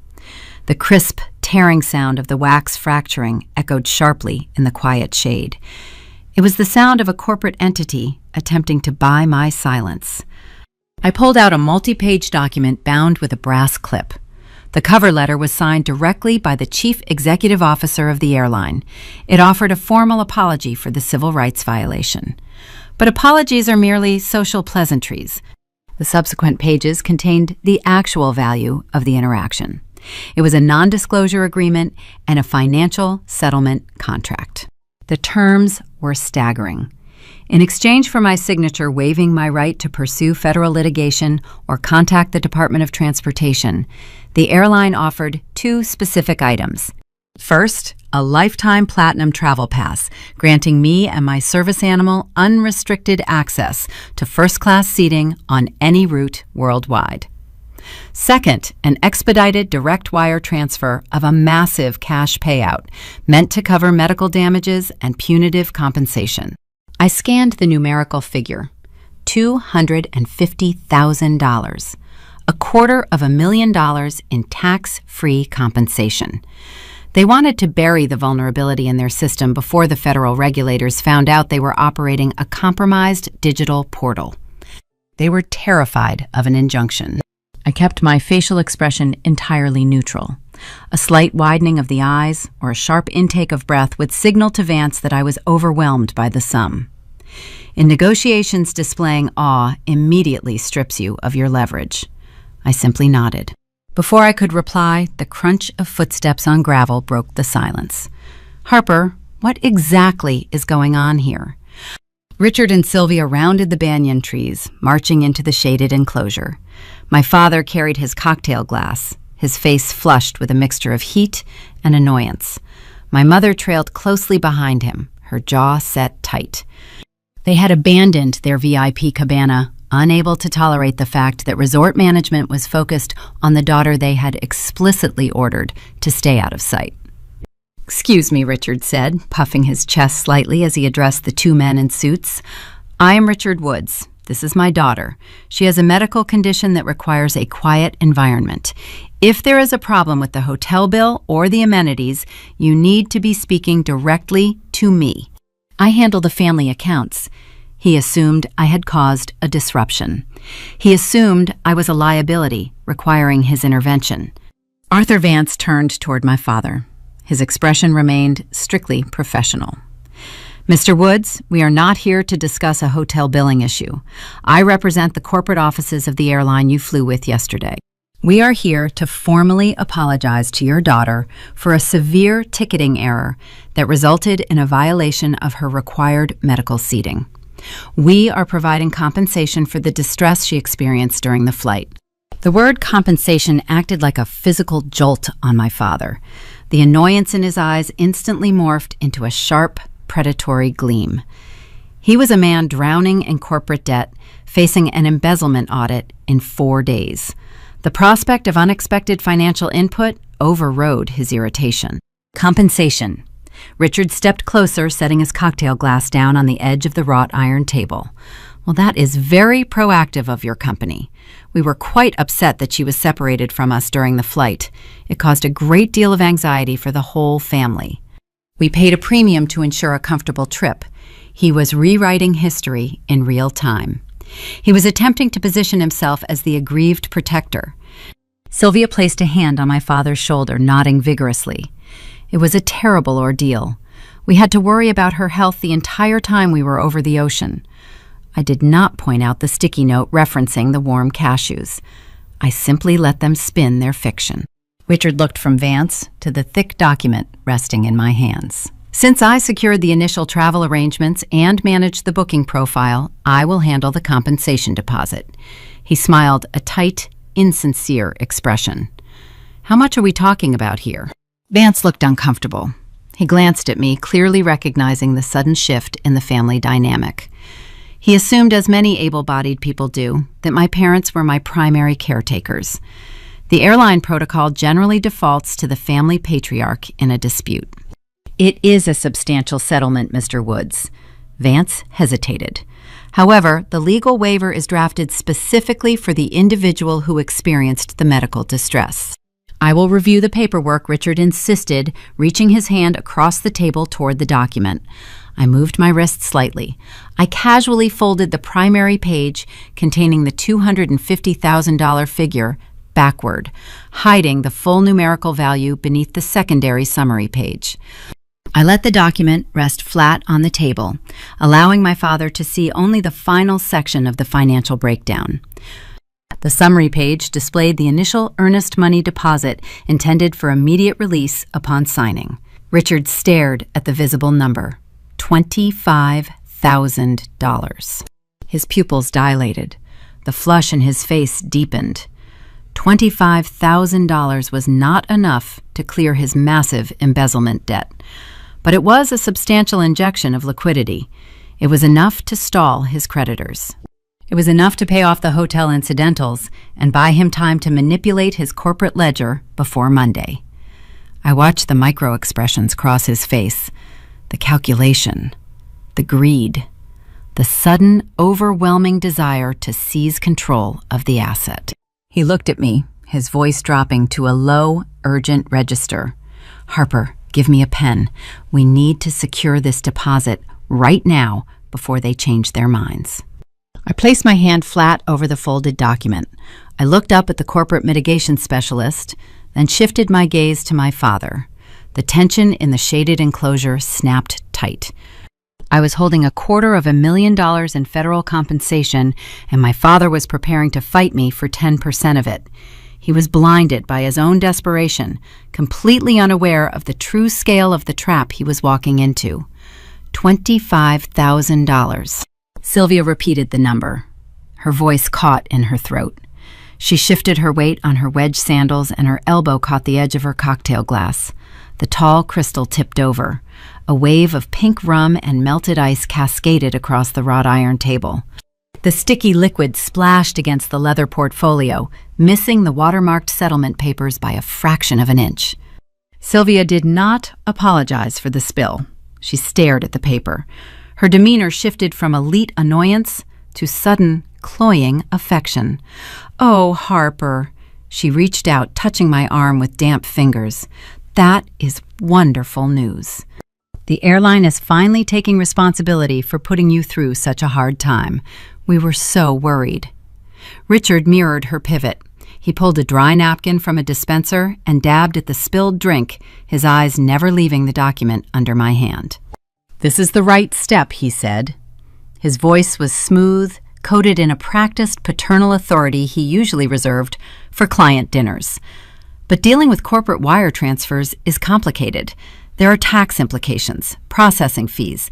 The crisp, tearing sound of the wax fracturing echoed sharply in the quiet shade. It was the sound of a corporate entity attempting to buy my silence. I pulled out a multi-page document bound with a brass clip. The cover letter was signed directly by the Chief Executive Officer of the airline. It offered a formal apology for the civil rights violation. But apologies are merely social pleasantries. The subsequent pages contained the actual value of the interaction. It was a non-disclosure agreement and a financial settlement contract. The terms were staggering. In exchange for my signature waiving my right to pursue federal litigation or contact the Department of Transportation, the airline offered two specific items. First, a lifetime platinum travel pass, granting me and my service animal unrestricted access to first-class seating on any route worldwide. Second, an expedited direct wire transfer of a massive cash payout meant to cover medical damages and punitive compensation. I scanned the numerical figure, $250,000, $250,000 in tax-free compensation. They wanted to bury the vulnerability in their system before the federal regulators found out they were operating a compromised digital portal. They were terrified of an injunction. I kept my facial expression entirely neutral. A slight widening of the eyes or a sharp intake of breath would signal to Vance that I was overwhelmed by the sum. In negotiations, displaying awe immediately strips you of your leverage. I simply nodded. Before I could reply, the crunch of footsteps on gravel broke the silence. Harper, what exactly is going on here? Richard and Sylvia rounded the banyan trees, marching into the shaded enclosure. My father carried his cocktail glass, his face flushed with a mixture of heat and annoyance. My mother trailed closely behind him, her jaw set tight. They had abandoned their VIP cabana, unable to tolerate the fact that resort management was focused on the daughter they had explicitly ordered to stay out of sight. "Excuse me," Richard said, puffing his chest slightly as he addressed the two men in suits. "I am Richard Woods. This is my daughter. She has a medical condition that requires a quiet environment. If there is a problem with the hotel bill or the amenities, you need to be speaking directly to me. I handle the family accounts." He assumed I had caused a disruption. He assumed I was a liability, requiring his intervention. Arthur Vance turned toward my father. His expression remained strictly professional. "Mr. Woods, we are not here to discuss a hotel billing issue. I represent the corporate offices of the airline you flew with yesterday. We are here to formally apologize to your daughter for a severe ticketing error that resulted in a violation of her required medical seating. We are providing compensation for the distress she experienced during the flight." The word compensation acted like a physical jolt on my father. The annoyance in his eyes instantly morphed into a sharp, predatory gleam. He was a man drowning in corporate debt, facing an embezzlement audit in 4 days. The prospect of unexpected financial input overrode his irritation. Compensation. Richard stepped closer, setting his cocktail glass down on the edge of the wrought iron table. "Well, that is very proactive of your company. We were quite upset that she was separated from us during the flight. It caused a great deal of anxiety for the whole family. We paid a premium to ensure a comfortable trip." He was rewriting history in real time. He was attempting to position himself as the aggrieved protector. Sylvia placed a hand on my father's shoulder, nodding vigorously. It was a terrible ordeal. We had to worry about her health the entire time we were over the ocean. I did not point out the sticky note referencing the warm cashews. I simply let them spin their fiction. Richard looked from Vance to the thick document resting in my hands. "Since I secured the initial travel arrangements and managed the booking profile, I will handle the compensation deposit." He smiled a tight, insincere expression. "How much are we talking about here?" Vance looked uncomfortable. He glanced at me, clearly recognizing the sudden shift in the family dynamic. He assumed, as many able-bodied people do, that my parents were my primary caretakers. The airline protocol generally defaults to the family patriarch in a dispute. "It is a substantial settlement, Mr. Woods. Vance hesitated. However, the legal waiver is drafted specifically for the individual who experienced the medical distress. I will review the paperwork, Richard insisted, reaching his hand across the table toward the document. I moved my wrist slightly. I casually folded the primary page containing the $250,000 figure backward, hiding the full numerical value beneath the secondary summary page. I let the document rest flat on the table, allowing my father to see only the final section of the financial breakdown. The summary page displayed the initial earnest money deposit intended for immediate release upon signing. Richard stared at the visible number, $25,000. His pupils dilated. The flush in his face deepened. $25,000 was not enough to clear his massive embezzlement debt. But it was a substantial injection of liquidity. It was enough to stall his creditors. It was enough to pay off the hotel incidentals and buy him time to manipulate his corporate ledger before Monday. I watched the micro-expressions cross his face, the calculation, the greed, the sudden, overwhelming desire to seize control of the asset. He looked at me, his voice dropping to a low, urgent register. "Harper, give me a pen. We need to secure this deposit right now before they change their minds." I placed my hand flat over the folded document. I looked up at the corporate mitigation specialist, then shifted my gaze to my father. The tension in the shaded enclosure snapped tight. I was holding $250,000 in federal compensation, and my father was preparing to fight me for 10% of it. He was blinded by his own desperation, completely unaware of the true scale of the trap he was walking into. $25,000. Sylvia repeated the number. Her voice caught in her throat. She shifted her weight on her wedge sandals, and her elbow caught the edge of her cocktail glass. The tall crystal tipped over. A wave of pink rum and melted ice cascaded across the wrought iron table. The sticky liquid splashed against the leather portfolio, missing the watermarked settlement papers by a fraction of an inch. Sylvia did not apologize for the spill. She stared at the paper. Her demeanor shifted from elite annoyance to sudden, cloying affection. "Oh, Harper." She reached out, touching my arm with damp fingers. "That is wonderful news. The airline is finally taking responsibility for putting you through such a hard time. We were so worried." Richard mirrored her pivot. He pulled a dry napkin from a dispenser and dabbed at the spilled drink, his eyes never leaving the document under my hand. "This is the right step," he said. His voice was smooth, coated in a practiced paternal authority he usually reserved for client dinners. But dealing with corporate wire transfers is complicated. There are tax implications, processing fees.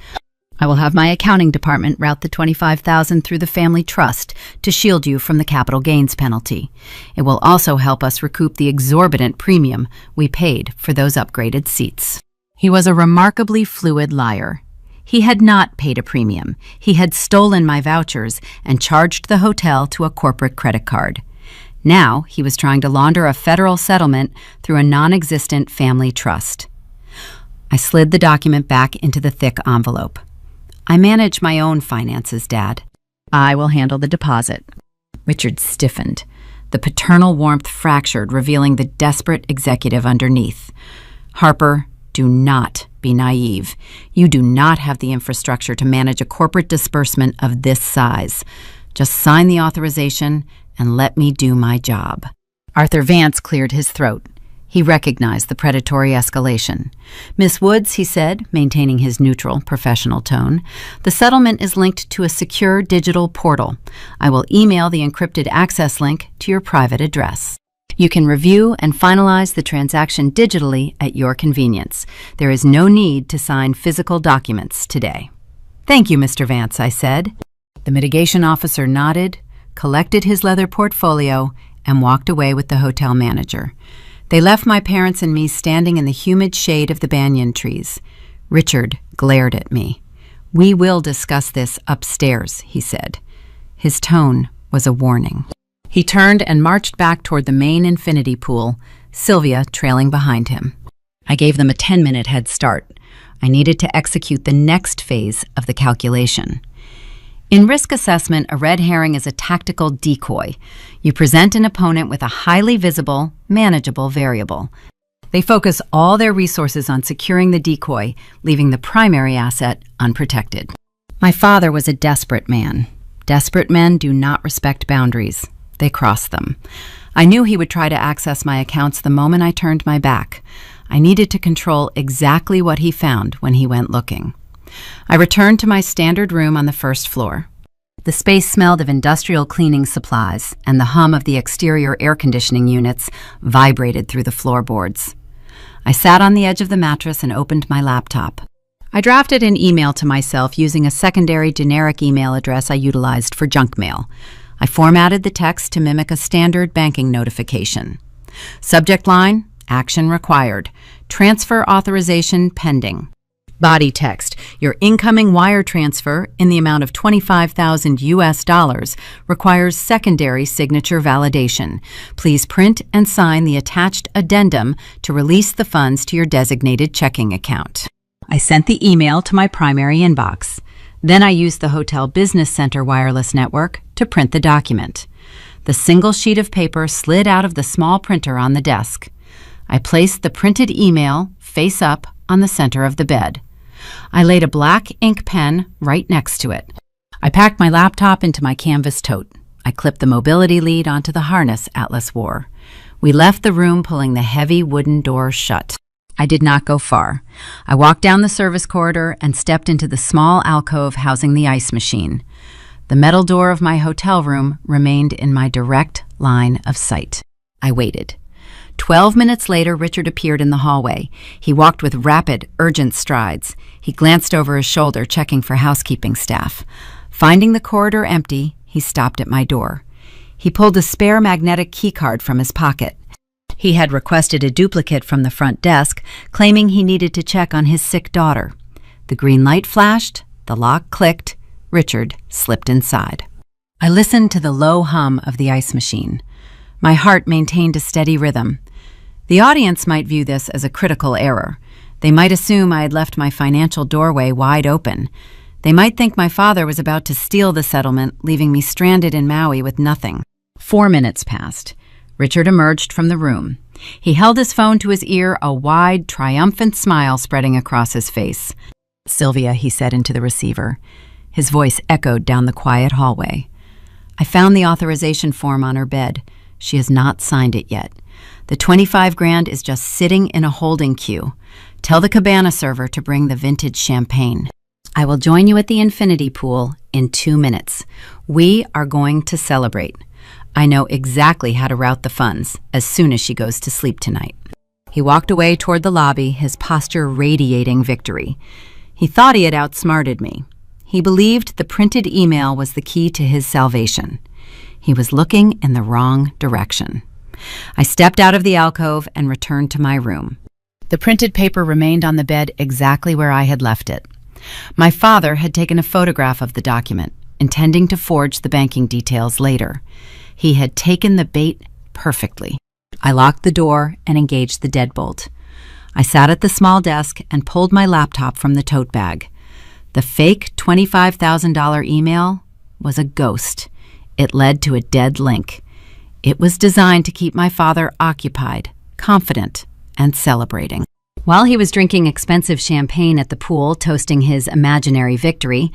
I will have my accounting department route the $25,000 through the family trust to shield you from the capital gains penalty. It will also help us recoup the exorbitant premium we paid for those upgraded seats. He was a remarkably fluid liar. He had not paid a premium. He had stolen my vouchers and charged the hotel to a corporate credit card. Now he was trying to launder a federal settlement through a non-existent family trust. I slid the document back into the thick envelope. "I manage my own finances, Dad. I will handle the deposit." Richard stiffened. The paternal warmth fractured, revealing the desperate executive underneath. "Harper, do not be naive. You do not have the infrastructure to manage a corporate disbursement of this size. Just sign the authorization and let me do my job." Arthur Vance cleared his throat. He recognized the predatory escalation. "Miss Woods," he said, maintaining his neutral, professional tone, "the settlement is linked to a secure digital portal. I will email the encrypted access link to your private address. You can review and finalize the transaction digitally at your convenience. There is no need to sign physical documents today." "Thank you, Mr. Vance," I said. The mitigation officer nodded, collected his leather portfolio, and walked away with the hotel manager. They left my parents and me standing in the humid shade of the banyan trees. Richard glared at me. "We will discuss this upstairs," he said. His tone was a warning. He turned and marched back toward the main infinity pool, Sylvia trailing behind him. I gave them a 10-minute head start. I needed to execute the next phase of the calculation. In risk assessment, a red herring is a tactical decoy. You present an opponent with a highly visible, manageable variable. They focus all their resources on securing the decoy, leaving the primary asset unprotected. My father was a desperate man. Desperate men do not respect boundaries. They cross them. I knew he would try to access my accounts the moment I turned my back. I needed to control exactly what he found when he went looking. I returned to my standard room on the first floor. The space smelled of industrial cleaning supplies, and the hum of the exterior air conditioning units vibrated through the floorboards. I sat on the edge of the mattress and opened my laptop. I drafted an email to myself using a secondary generic email address I utilized for junk mail. I formatted the text to mimic a standard banking notification. Subject line, action required. Transfer authorization pending. Body text, your incoming wire transfer in the amount of $25,000 requires secondary signature validation. Please print and sign the attached addendum to release the funds to your designated checking account. I sent the email to my primary inbox. Then I used the Hotel Business Center wireless network to print the document. The single sheet of paper slid out of the small printer on the desk. I placed the printed email face up on the center of the bed. I laid a black ink pen right next to it. I packed my laptop into my canvas tote. I clipped the mobility lead onto the harness Atlas wore. We left the room pulling the heavy wooden door shut. I did not go far. I walked down the service corridor and stepped into the small alcove housing the ice machine. The metal door of my hotel room remained in my direct line of sight. I waited. 12 minutes later, Richard appeared in the hallway. He walked with rapid, urgent strides. He glanced over his shoulder, checking for housekeeping staff. Finding the corridor empty, he stopped at my door. He pulled a spare magnetic keycard from his pocket. He had requested a duplicate from the front desk, claiming he needed to check on his sick daughter. The green light flashed, the lock clicked, Richard slipped inside. I listened to the low hum of the ice machine. My heart maintained a steady rhythm. The audience might view this as a critical error. They might assume I had left my financial doorway wide open. They might think my father was about to steal the settlement, leaving me stranded in Maui with nothing. 4 minutes passed. Richard emerged from the room. He held his phone to his ear, a wide, triumphant smile spreading across his face. "Sylvia," he said into the receiver. His voice echoed down the quiet hallway. I found the authorization form on her bed. She has not signed it yet. The 25 grand is just sitting in a holding queue. Tell the cabana server to bring the vintage champagne. I will join you at the infinity pool in 2 minutes. We are going to celebrate. I know exactly how to route the funds as soon as she goes to sleep tonight. He walked away toward the lobby, his posture radiating victory. He thought he had outsmarted me. He believed the printed email was the key to his salvation. He was looking in the wrong direction. I stepped out of the alcove and returned to my room. The printed paper remained on the bed exactly where I had left it. My father had taken a photograph of the document, intending to forge the banking details later. He had taken the bait perfectly. I locked the door and engaged the deadbolt. I sat at the small desk and pulled my laptop from the tote bag. The fake $25,000 email was a ghost. It led to a dead link. It was designed to keep my father occupied, confident, and celebrating. While he was drinking expensive champagne at the pool, toasting his imaginary victory,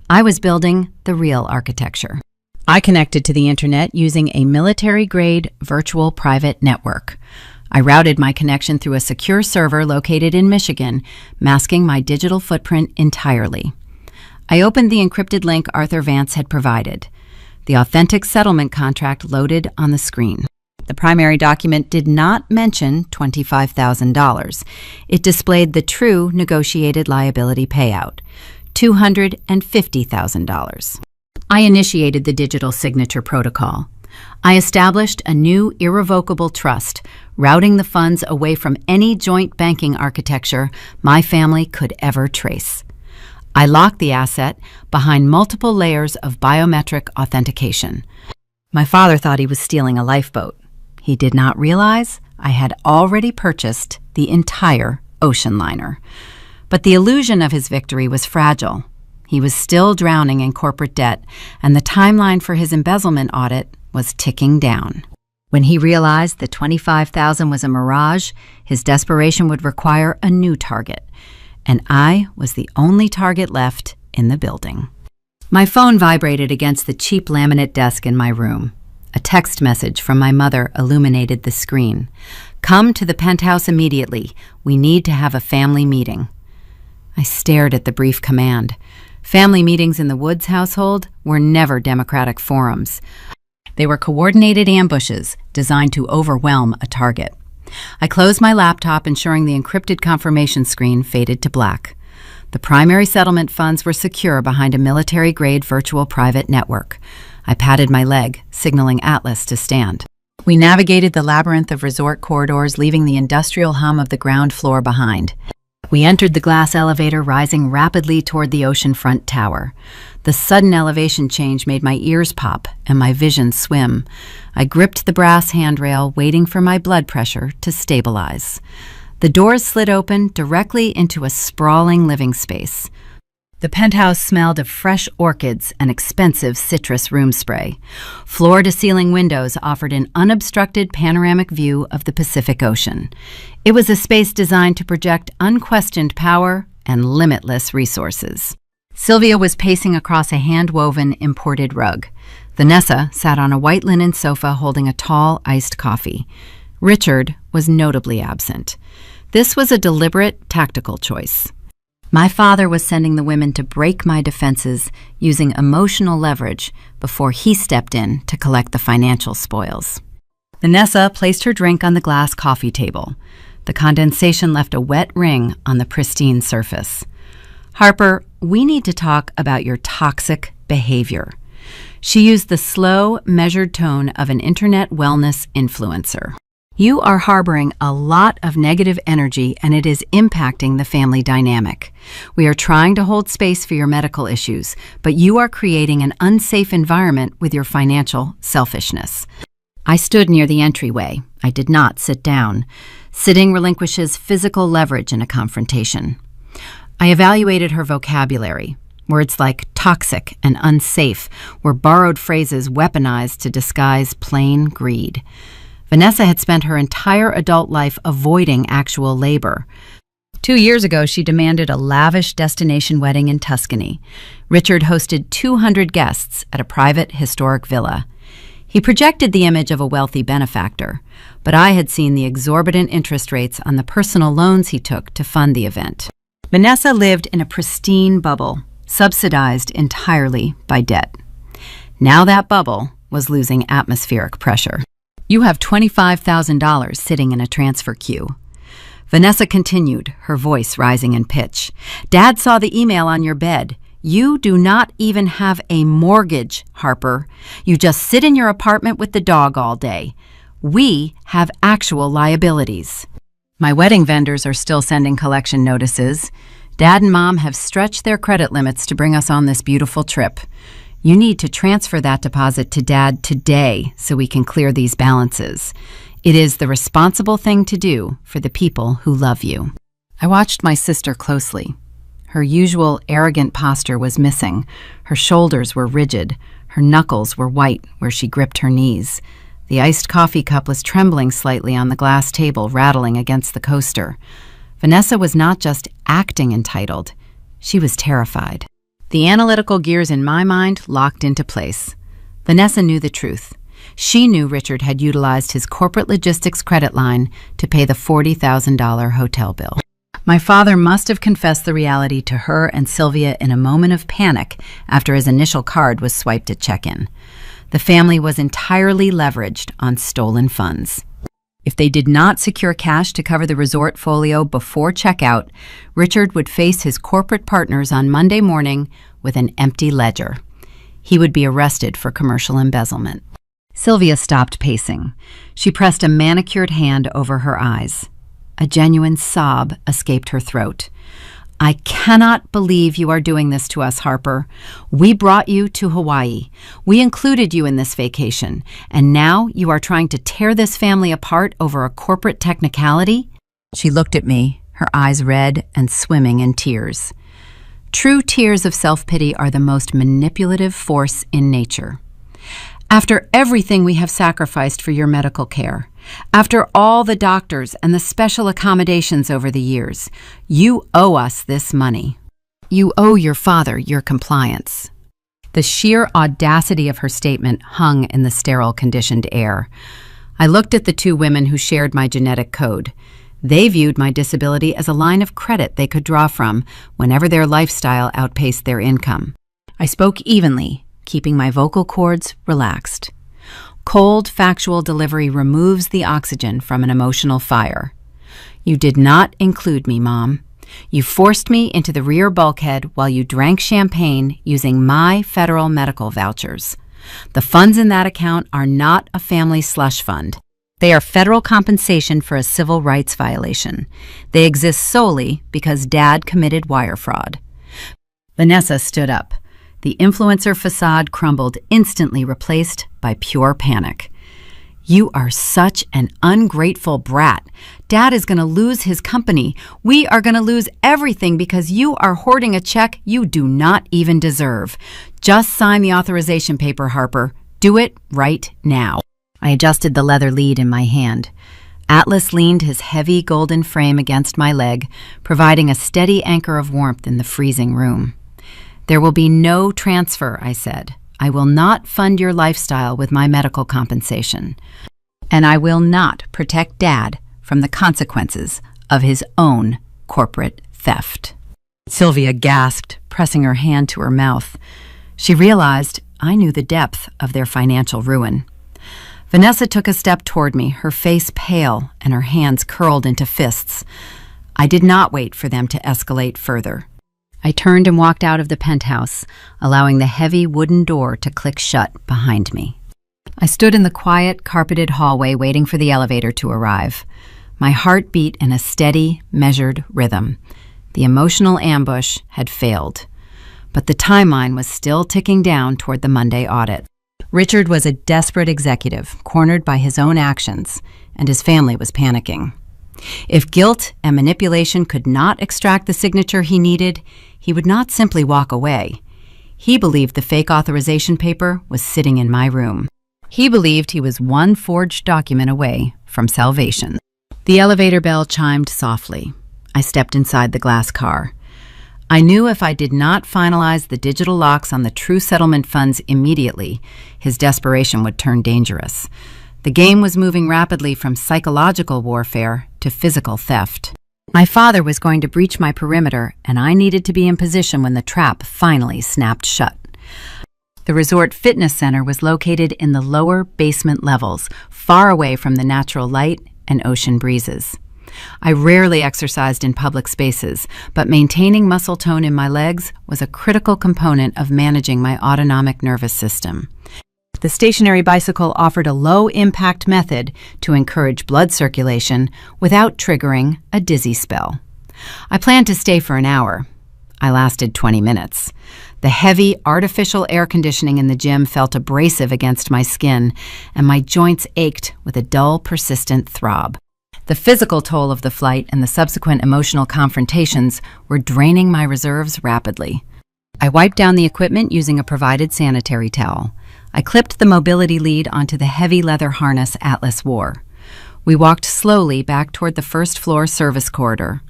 I was building the real architecture. I connected to the internet using a military-grade virtual private network. I routed my connection through a secure server located in Michigan, masking my digital footprint entirely. I opened the encrypted link Arthur Vance had provided. The authentic settlement contract loaded on the screen. The primary document did not mention $25,000. It displayed the true negotiated liability payout, $250,000. I initiated the digital signature protocol. I established a new irrevocable trust, routing the funds away from any joint banking architecture my family could ever trace. I locked the asset behind multiple layers of biometric authentication. My father thought he was stealing a lifeboat. He did not realize I had already purchased the entire ocean liner. But the illusion of his victory was fragile. He was still drowning in corporate debt, and the timeline for his embezzlement audit was ticking down. When he realized that $25,000 was a mirage, his desperation would require a new target, and I was the only target left in the building. My phone vibrated against the cheap laminate desk in my room. A text message from my mother illuminated the screen. "Come to the penthouse immediately. We need to have a family meeting." I stared at the brief command. Family meetings in the Woods household were never democratic forums. They were coordinated ambushes designed to overwhelm a target. I closed my laptop, ensuring the encrypted confirmation screen faded to black. The primary settlement funds were secure behind a military-grade virtual private network. I patted my leg, signaling Atlas to stand. We navigated the labyrinth of resort corridors, leaving the industrial hum of the ground floor behind. We entered the glass elevator, rising rapidly toward the oceanfront tower. The sudden elevation change made my ears pop and my vision swim. I gripped the brass handrail, waiting for my blood pressure to stabilize. The doors slid open directly into a sprawling living space. The penthouse smelled of fresh orchids and expensive citrus room spray. Floor-to-ceiling windows offered an unobstructed panoramic view of the Pacific Ocean. It was a space designed to project unquestioned power and limitless resources. Sylvia was pacing across a hand-woven imported rug. Vanessa sat on a white linen sofa holding a tall iced coffee. Richard was notably absent. This was a deliberate, tactical choice. My father was sending the women to break my defenses using emotional leverage before he stepped in to collect the financial spoils. Vanessa placed her drink on the glass coffee table. The condensation left a wet ring on the pristine surface. "Harper, we need to talk about your toxic behavior." She used the slow, measured tone of an internet wellness influencer. "You are harboring a lot of negative energy, and it is impacting the family dynamic. We are trying to hold space for your medical issues, but you are creating an unsafe environment with your financial selfishness." I stood near the entryway. I did not sit down. Sitting relinquishes physical leverage in a confrontation. I evaluated her vocabulary. Words like toxic and unsafe were borrowed phrases weaponized to disguise plain greed. Vanessa had spent her entire adult life avoiding actual labor. 2 years ago, she demanded a lavish destination wedding in Tuscany. Richard hosted 200 guests at a private historic villa. He projected the image of a wealthy benefactor, but I had seen the exorbitant interest rates on the personal loans he took to fund the event. Vanessa lived in a pristine bubble, subsidized entirely by debt. Now that bubble was losing atmospheric pressure. "You have $25,000 sitting in a transfer queue." Vanessa continued, her voice rising in pitch. "Dad saw the email on your bed. You do not even have a mortgage, Harper. You just sit in your apartment with the dog all day. We have actual liabilities." My wedding vendors are still sending collection notices. Dad and Mom have stretched their credit limits to bring us on this beautiful trip. You need to transfer that deposit to Dad today so we can clear these balances. It is the responsible thing to do for the people who love you. I watched my sister closely. Her usual arrogant posture was missing. Her shoulders were rigid. Her knuckles were white where she gripped her knees. The iced coffee cup was trembling slightly on the glass table, rattling against the coaster. Vanessa was not just acting entitled. She was terrified. The analytical gears in my mind locked into place. Vanessa knew the truth. She knew Richard had utilized his corporate logistics credit line to pay the $40,000 hotel bill. My father must have confessed the reality to her and Sylvia in a moment of panic after his initial card was swiped at check-in. The family was entirely leveraged on stolen funds. If they did not secure cash to cover the resort folio before checkout, Richard would face his corporate partners on Monday morning with an empty ledger. He would be arrested for commercial embezzlement. Sylvia stopped pacing. She pressed a manicured hand over her eyes. A genuine sob escaped her throat. "I cannot believe you are doing this to us, Harper. We brought you to Hawaii. We included you in this vacation, and now you are trying to tear this family apart over a corporate technicality?" She looked at me, her eyes red and swimming in tears. True tears of self-pity are the most manipulative force in nature. After everything we have sacrificed for your medical care, after all the doctors and the special accommodations over the years, you owe us this money. You owe your father your compliance. The sheer audacity of her statement hung in the sterile, conditioned air. I looked at the two women who shared my genetic code. They viewed my disability as a line of credit they could draw from whenever their lifestyle outpaced their income. I spoke evenly, keeping my vocal cords relaxed. Cold, factual delivery removes the oxygen from an emotional fire. You did not include me, Mom. You forced me into the rear bulkhead while you drank champagne using my federal medical vouchers. The funds in that account are not a family slush fund. They are federal compensation for a civil rights violation. They exist solely because Dad committed wire fraud. Vanessa stood up. The influencer facade crumbled, instantly replaced by pure panic. You are such an ungrateful brat. Dad is going to lose his company. We are going to lose everything because you are hoarding a check you do not even deserve. Just sign the authorization paper, Harper. Do it right now. I adjusted the leather lead in my hand. Atlas leaned his heavy golden frame against my leg, providing a steady anchor of warmth in the freezing room. There will be no transfer, I said. I will not fund your lifestyle with my medical compensation. And I will not protect Dad from the consequences of his own corporate theft. Sylvia gasped, pressing her hand to her mouth. She realized I knew the depth of their financial ruin. Vanessa took a step toward me, her face pale and her hands curled into fists. I did not wait for them to escalate further. I turned and walked out of the penthouse, allowing the heavy wooden door to click shut behind me. I stood in the quiet, carpeted hallway waiting for the elevator to arrive. My heart beat in a steady, measured rhythm. The emotional ambush had failed, but the timeline was still ticking down toward the Monday audit. Richard was a desperate executive, cornered by his own actions, and his family was panicking. If guilt and manipulation could not extract the signature he needed, he would not simply walk away. He believed the fake authorization paper was sitting in my room. He believed he was one forged document away from salvation. The elevator bell chimed softly. I stepped inside the glass car. I knew if I did not finalize the digital locks on the true settlement funds immediately, his desperation would turn dangerous. The game was moving rapidly from psychological warfare to physical theft. My father was going to breach my perimeter, and I needed to be in position when the trap finally snapped shut. The resort fitness center was located in the lower basement levels, far away from the natural light and ocean breezes. I rarely exercised in public spaces, but maintaining muscle tone in my legs was a critical component of managing my autonomic nervous system. The stationary bicycle offered a low-impact method to encourage blood circulation without triggering a dizzy spell. I planned to stay for an hour. I lasted 20 minutes. The heavy, artificial air conditioning in the gym felt abrasive against my skin, and my joints ached with a dull, persistent throb. The physical toll of the flight and the subsequent emotional confrontations were draining my reserves rapidly. I wiped down the equipment using a provided sanitary towel. I clipped the mobility lead onto the heavy leather harness Atlas wore. We walked slowly back toward the first-floor service corridor.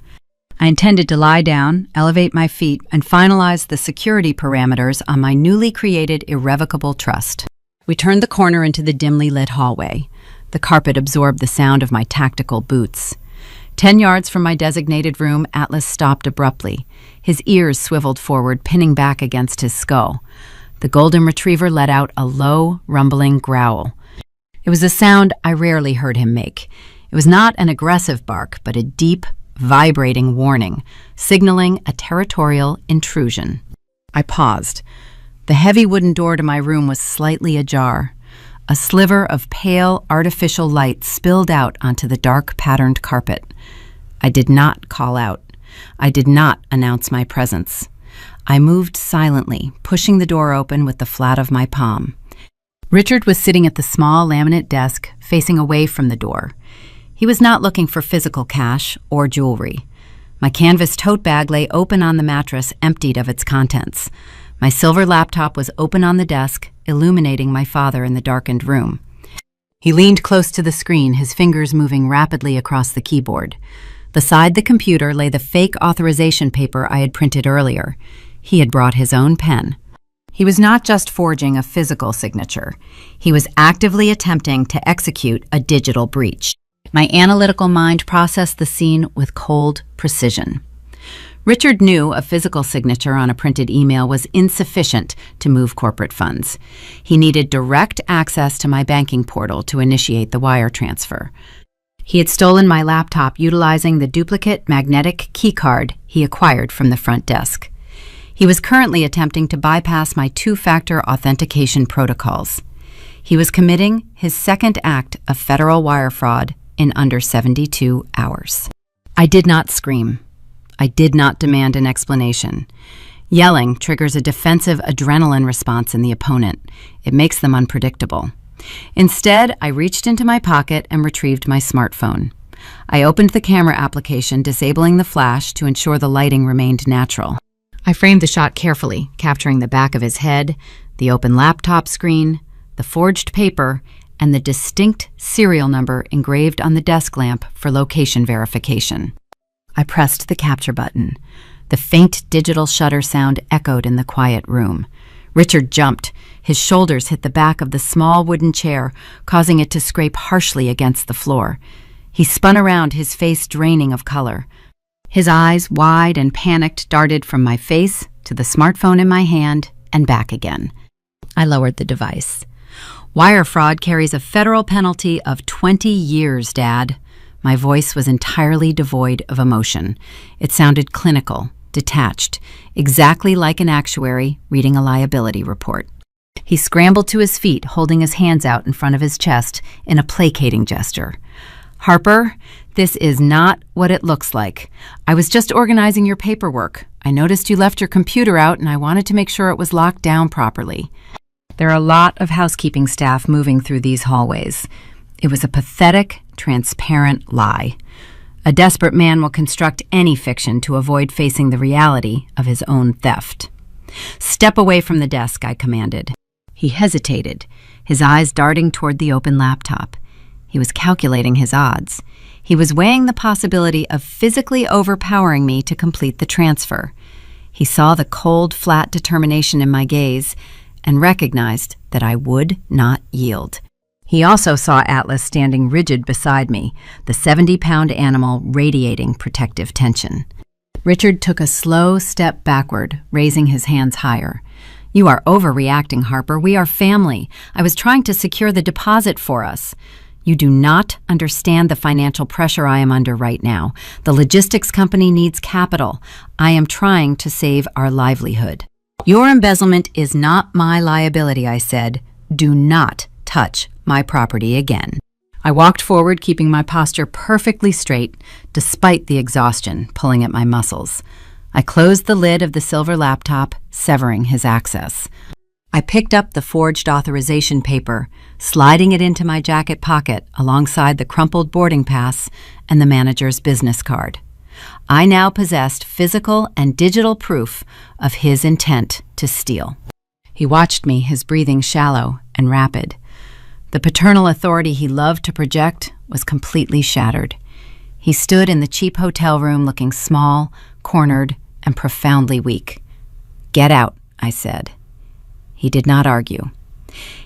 I intended to lie down, elevate my feet, and finalize the security parameters on my newly created irrevocable trust. We turned the corner into the dimly lit hallway. The carpet absorbed the sound of my tactical boots. 10 yards from my designated room, Atlas stopped abruptly. His ears swiveled forward, pinning back against his skull. The golden retriever let out a low, rumbling growl. It was a sound I rarely heard him make. It was not an aggressive bark, but a deep, vibrating warning, signaling a territorial intrusion. I paused. The heavy wooden door to my room was slightly ajar. A sliver of pale, artificial light spilled out onto the dark, patterned carpet. I did not call out. I did not announce my presence. I moved silently, pushing the door open with the flat of my palm. Richard was sitting at the small laminate desk, facing away from the door. He was not looking for physical cash or jewelry. My canvas tote bag lay open on the mattress, emptied of its contents. My silver laptop was open on the desk, illuminating my father in the darkened room. He leaned close to the screen, his fingers moving rapidly across the keyboard. Beside the computer lay the fake authorization paper I had printed earlier. He had brought his own pen. He was not just forging a physical signature. He was actively attempting to execute a digital breach. My analytical mind processed the scene with cold precision. Richard knew a physical signature on a printed email was insufficient to move corporate funds. He needed direct access to my banking portal to initiate the wire transfer. He had stolen my laptop utilizing the duplicate magnetic keycard he acquired from the front desk. He was currently attempting to bypass my two-factor authentication protocols. He was committing his second act of federal wire fraud in under 72 hours. I did not scream. I did not demand an explanation. Yelling triggers a defensive adrenaline response in the opponent. It makes them unpredictable. Instead, I reached into my pocket and retrieved my smartphone. I opened the camera application, disabling the flash to ensure the lighting remained natural. I framed the shot carefully, capturing the back of his head, the open laptop screen, the forged paper, and the distinct serial number engraved on the desk lamp for location verification. I pressed the capture button. The faint digital shutter sound echoed in the quiet room. Richard jumped. His shoulders hit the back of the small wooden chair, causing it to scrape harshly against the floor. He spun around, his face draining of color. His eyes, wide and panicked, darted from my face to the smartphone in my hand and back again. I lowered the device. Wire fraud carries a federal penalty of 20 years, Dad. My voice was entirely devoid of emotion. It sounded clinical, detached, exactly like an actuary reading a liability report. He scrambled to his feet, holding his hands out in front of his chest in a placating gesture. Harper, this is not what it looks like. I was just organizing your paperwork. I noticed you left your computer out and I wanted to make sure it was locked down properly. There are a lot of housekeeping staff moving through these hallways. It was a pathetic, transparent lie. A desperate man will construct any fiction to avoid facing the reality of his own theft. Step away from the desk, I commanded. He hesitated, his eyes darting toward the open laptop. He was calculating his odds. He was weighing the possibility of physically overpowering me to complete the transfer. He saw the cold, flat determination in my gaze and recognized that I would not yield. He also saw Atlas standing rigid beside me, the 70-pound animal radiating protective tension. Richard took a slow step backward, raising his hands higher. You are overreacting, Harper. We are family. I was trying to secure the deposit for us. You do not understand the financial pressure I am under right now. The logistics company needs capital. I am trying to save our livelihood. Your embezzlement is not my liability, I said. Do not touch my property again. I walked forward, keeping my posture perfectly straight, despite the exhaustion pulling at my muscles. I closed the lid of the silver laptop, severing his access. I picked up the forged authorization paper, sliding it into my jacket pocket alongside the crumpled boarding pass and the manager's business card. I now possessed physical and digital proof of his intent to steal. He watched me, his breathing shallow and rapid. The paternal authority he loved to project was completely shattered. He stood in the cheap hotel room looking small, cornered, and profoundly weak. Get out, I said. He did not argue.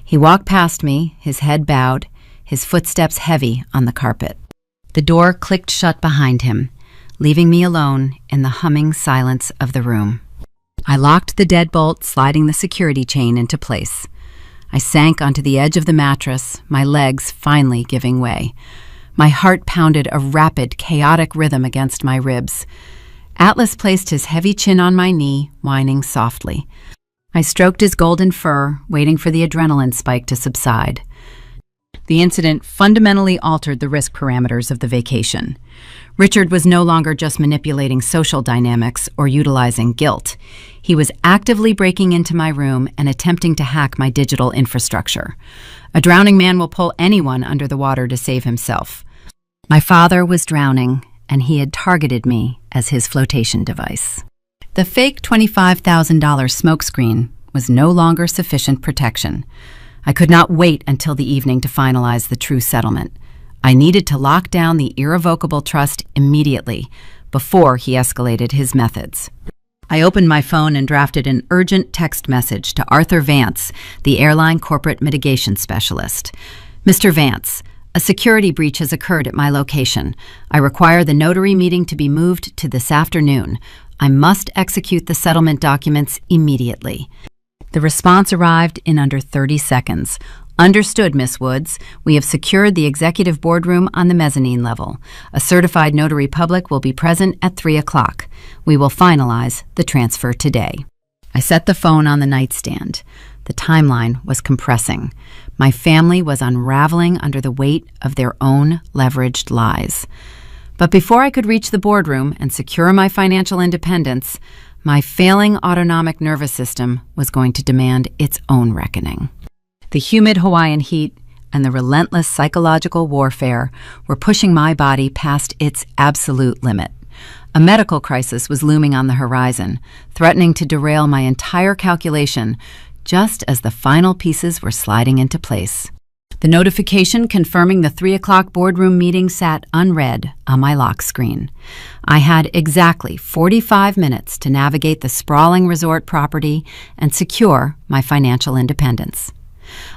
He walked past me, his head bowed, his footsteps heavy on the carpet. The door clicked shut behind him, leaving me alone in the humming silence of the room. I locked the deadbolt, sliding the security chain into place. I sank onto the edge of the mattress, my legs finally giving way. My heart pounded a rapid, chaotic rhythm against my ribs. Atlas placed his heavy chin on my knee, whining softly. I stroked his golden fur, waiting for the adrenaline spike to subside. The incident fundamentally altered the risk parameters of the vacation. Richard was no longer just manipulating social dynamics or utilizing guilt. He was actively breaking into my room and attempting to hack my digital infrastructure. A drowning man will pull anyone under the water to save himself. My father was drowning, and he had targeted me as his flotation device. The fake $25,000 smokescreen was no longer sufficient protection. I could not wait until the evening to finalize the true settlement. I needed to lock down the irrevocable trust immediately, before he escalated his methods. I opened my phone and drafted an urgent text message to Arthur Vance, the airline corporate mitigation specialist. Mr. Vance, a security breach has occurred at my location. I require the notary meeting to be moved to this afternoon. I must execute the settlement documents immediately. The response arrived in under 30 seconds. Understood, Miss Woods. We have secured the executive boardroom on the mezzanine level. A certified notary public will be present at 3 o'clock. We will finalize the transfer today. I set the phone on the nightstand. The timeline was compressing. My family was unraveling under the weight of their own leveraged lies. But before I could reach the boardroom and secure my financial independence, my failing autonomic nervous system was going to demand its own reckoning. The humid Hawaiian heat and the relentless psychological warfare were pushing my body past its absolute limit. A medical crisis was looming on the horizon, threatening to derail my entire calculation just as the final pieces were sliding into place. The notification confirming the 3 o'clock boardroom meeting sat unread on my lock screen. I had exactly 45 minutes to navigate the sprawling resort property and secure my financial independence.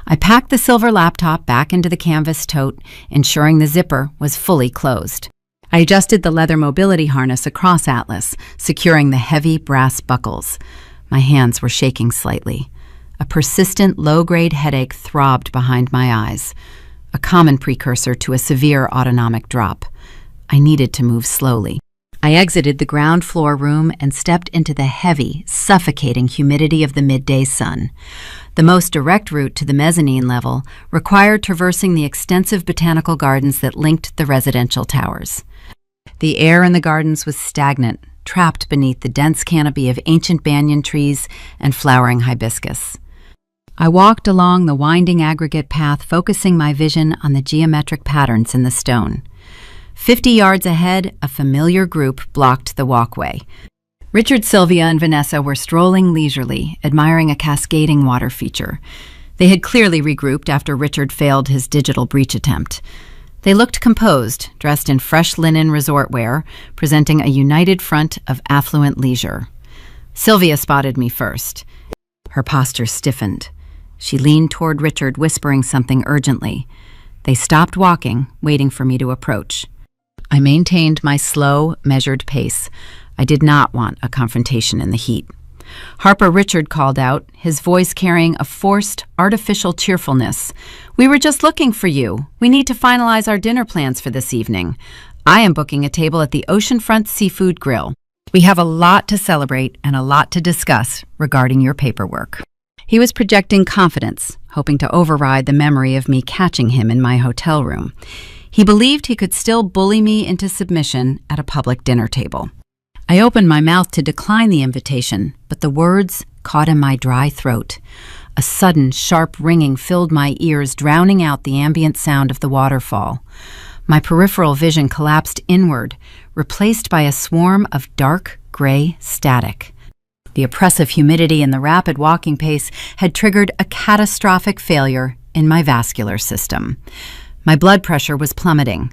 I packed the silver laptop back into the canvas tote, ensuring the zipper was fully closed. I adjusted the leather mobility harness across Atlas, securing the heavy brass buckles. My hands were shaking slightly. A persistent low-grade headache throbbed behind my eyes, a common precursor to a severe autonomic drop. I needed to move slowly. I exited the ground floor room and stepped into the heavy, suffocating humidity of the midday sun. The most direct route to the mezzanine level required traversing the extensive botanical gardens that linked the residential towers. The air in the gardens was stagnant, trapped beneath the dense canopy of ancient banyan trees and flowering hibiscus. I walked along the winding aggregate path, focusing my vision on the geometric patterns in the stone. 50 yards ahead, a familiar group blocked the walkway. Richard, Sylvia, and Vanessa were strolling leisurely, admiring a cascading water feature. They had clearly regrouped after Richard failed his digital breach attempt. They looked composed, dressed in fresh linen resort wear, presenting a united front of affluent leisure. Sylvia spotted me first. Her posture stiffened. She leaned toward Richard, whispering something urgently. They stopped walking, waiting for me to approach. I maintained my slow, measured pace. I did not want a confrontation in the heat. Harper Richard called out, his voice carrying a forced, artificial cheerfulness. "We were just looking for you. We need to finalize our dinner plans for this evening. I am booking a table at the Oceanfront Seafood Grill. We have a lot to celebrate and a lot to discuss regarding your paperwork." He was projecting confidence, hoping to override the memory of me catching him in my hotel room. He believed he could still bully me into submission at a public dinner table. I opened my mouth to decline the invitation, but the words caught in my dry throat. A sudden, sharp ringing filled my ears, drowning out the ambient sound of the waterfall. My peripheral vision collapsed inward, replaced by a swarm of dark, gray static. The oppressive humidity and the rapid walking pace had triggered a catastrophic failure in my vascular system. My blood pressure was plummeting.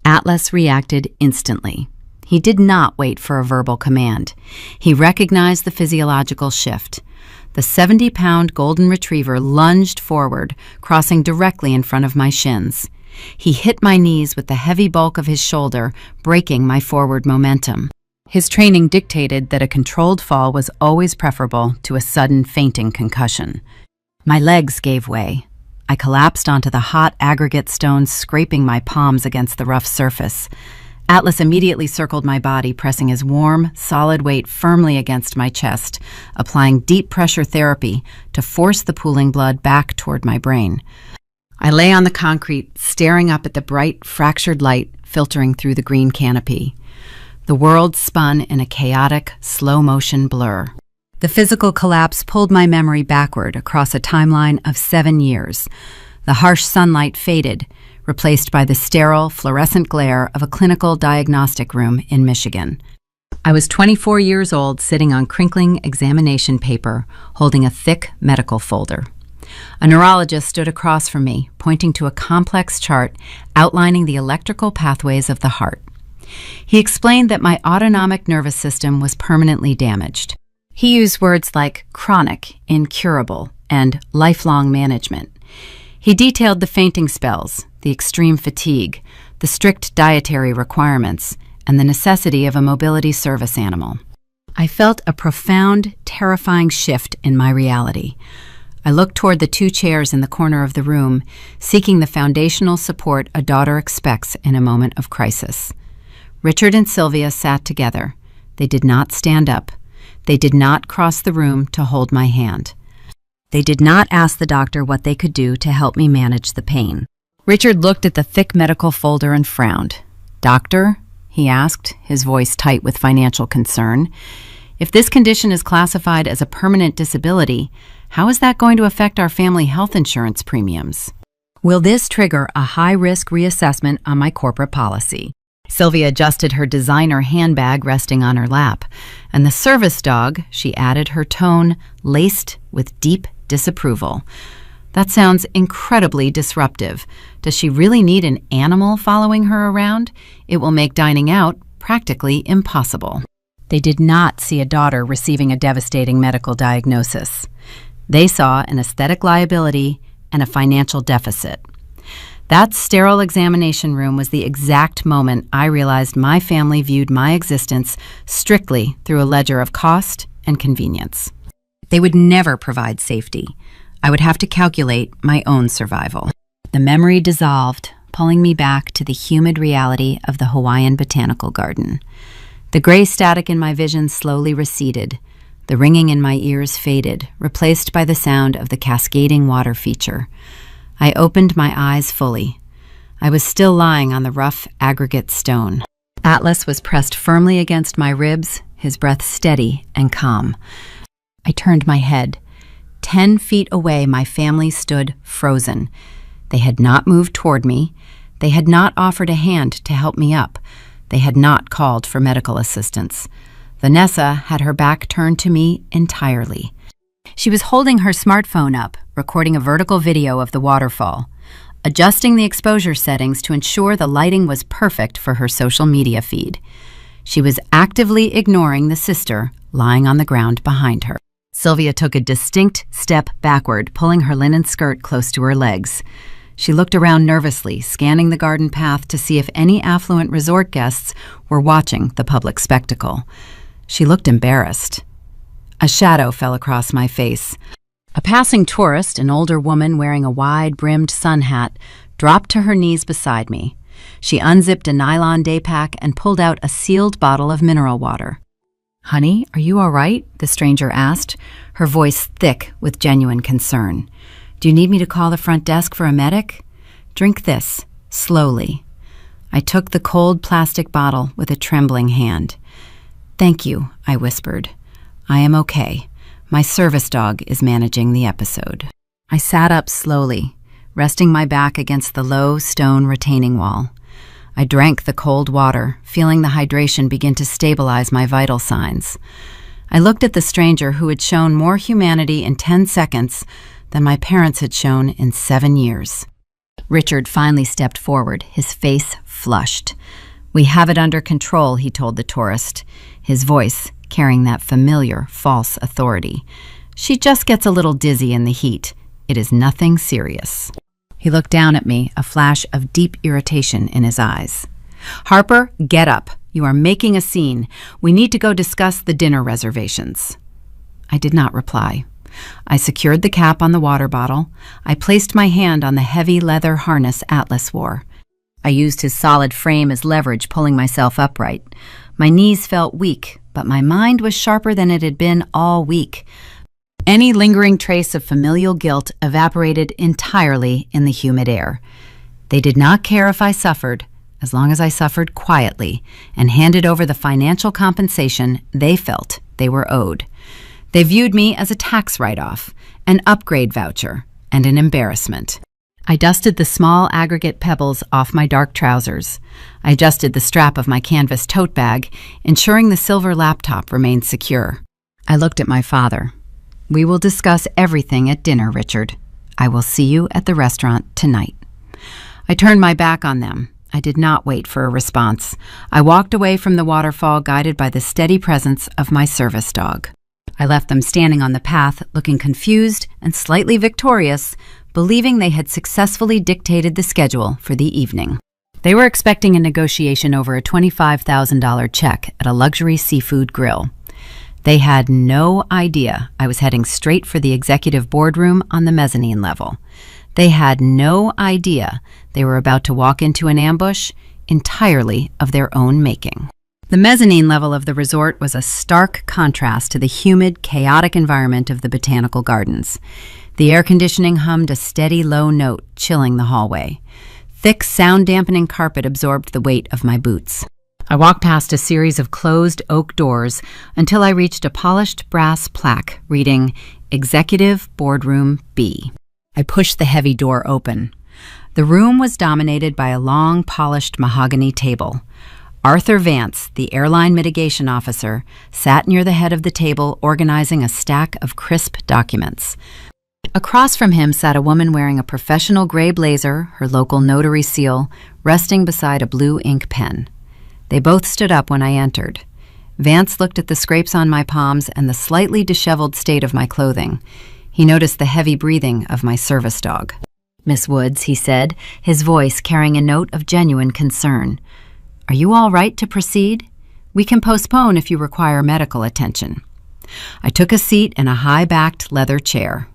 Atlas reacted instantly. He did not wait for a verbal command. He recognized the physiological shift. The 70-pound golden retriever lunged forward, crossing directly in front of my shins. He hit my knees with the heavy bulk of his shoulder, breaking my forward momentum. His training dictated that a controlled fall was always preferable to a sudden fainting concussion. My legs gave way. I collapsed onto the hot aggregate stones, scraping my palms against the rough surface. Atlas immediately circled my body, pressing his warm, solid weight firmly against my chest, applying deep pressure therapy to force the pooling blood back toward my brain. I lay on the concrete, staring up at the bright, fractured light filtering through the green canopy. The world spun in a chaotic, slow-motion blur. The physical collapse pulled my memory backward across a timeline of 7 years. The harsh sunlight faded, replaced by the sterile, fluorescent glare of a clinical diagnostic room in Michigan. I was 24 years old, sitting on crinkling examination paper, holding a thick medical folder. A neurologist stood across from me, pointing to a complex chart outlining the electrical pathways of the heart. He explained that my autonomic nervous system was permanently damaged. He used words like chronic, incurable, and lifelong management. He detailed the fainting spells, the extreme fatigue, the strict dietary requirements, and the necessity of a mobility service animal. I felt a profound, terrifying shift in my reality. I looked toward the 2 chairs in the corner of the room, seeking the foundational support a daughter expects in a moment of crisis. Richard and Sylvia sat together. They did not stand up. They did not cross the room to hold my hand. They did not ask the doctor what they could do to help me manage the pain. Richard looked at the thick medical folder and frowned. "Doctor?" he asked, his voice tight with financial concern. "If this condition is classified as a permanent disability, how is that going to affect our family health insurance premiums? Will this trigger a high-risk reassessment on my corporate policy?" Sylvia adjusted her designer handbag resting on her lap, and the service dog, she added, her tone laced with deep disapproval. "That sounds incredibly disruptive. Does she really need an animal following her around? It will make dining out practically impossible." They did not see a daughter receiving a devastating medical diagnosis. They saw an aesthetic liability and a financial deficit. That sterile examination room was the exact moment I realized my family viewed my existence strictly through a ledger of cost and convenience. They would never provide safety. I would have to calculate my own survival. The memory dissolved, pulling me back to the humid reality of the Hawaiian Botanical Garden. The gray static in my vision slowly receded. The ringing in my ears faded, replaced by the sound of the cascading water feature. I opened my eyes fully. I was still lying on the rough aggregate stone. Atlas was pressed firmly against my ribs, his breath steady and calm. I turned my head. 10 feet away, my family stood frozen. They had not moved toward me. They had not offered a hand to help me up. They had not called for medical assistance. Vanessa had her back turned to me entirely. She was holding her smartphone up, recording a vertical video of the waterfall, adjusting the exposure settings to ensure the lighting was perfect for her social media feed. She was actively ignoring the sister lying on the ground behind her. Sylvia took a distinct step backward, pulling her linen skirt close to her legs. She looked around nervously, scanning the garden path to see if any affluent resort guests were watching the public spectacle. She looked embarrassed. A shadow fell across my face. A passing tourist, an older woman wearing a wide-brimmed sun hat, dropped to her knees beside me. She unzipped a nylon day pack and pulled out a sealed bottle of mineral water. "Honey, are you all right?" the stranger asked, her voice thick with genuine concern. "Do you need me to call the front desk for a medic? Drink this, slowly." I took the cold plastic bottle with a trembling hand. "Thank you," I whispered. "I am okay. My service dog is managing the episode." I sat up slowly, resting my back against the low stone retaining wall. I drank the cold water, feeling the hydration begin to stabilize my vital signs. I looked at the stranger who had shown more humanity in 10 seconds than my parents had shown in 7 years. Richard finally stepped forward, his face flushed. "We have it under control," he told the tourist, his voice carrying that familiar, false authority. "She just gets a little dizzy in the heat. It is nothing serious." He looked down at me, a flash of deep irritation in his eyes. "Harper, get up. You are making a scene. We need to go discuss the dinner reservations." I did not reply. I secured the cap on the water bottle. I placed my hand on the heavy leather harness Atlas wore. I used his solid frame as leverage, pulling myself upright. My knees felt weak, but my mind was sharper than it had been all week. Any lingering trace of familial guilt evaporated entirely in the humid air. They did not care if I suffered, as long as I suffered quietly and handed over the financial compensation they felt they were owed. They viewed me as a tax write-off, an upgrade voucher, and an embarrassment. I dusted the small aggregate pebbles off my dark trousers. I adjusted the strap of my canvas tote bag, ensuring the silver laptop remained secure. I looked at my father. "We will discuss everything at dinner, Richard. I will see you at the restaurant tonight." I turned my back on them. I did not wait for a response. I walked away from the waterfall, guided by the steady presence of my service dog. I left them standing on the path, looking confused and slightly victorious, believing they had successfully dictated the schedule for the evening. They were expecting a negotiation over a $25,000 check at a luxury seafood grill. They had no idea I was heading straight for the executive boardroom on the mezzanine level. They had no idea they were about to walk into an ambush entirely of their own making. The mezzanine level of the resort was a stark contrast to the humid, chaotic environment of the botanical gardens. The air conditioning hummed a steady low note, chilling the hallway. Thick, sound-dampening carpet absorbed the weight of my boots. I walked past a series of closed oak doors until I reached a polished brass plaque reading Executive Boardroom B. I pushed the heavy door open. The room was dominated by a long, polished mahogany table. Arthur Vance, the airline mitigation officer, sat near the head of the table organizing a stack of crisp documents. Across from him sat a woman wearing a professional gray blazer, her local notary seal, resting beside a blue ink pen. They both stood up when I entered. Vance looked at the scrapes on my palms and the slightly disheveled state of my clothing. He noticed the heavy breathing of my service dog. "Miss Woods," he said, his voice carrying a note of genuine concern. "Are you all right to proceed? We can postpone if you require medical attention." I took a seat in a high-backed leather chair.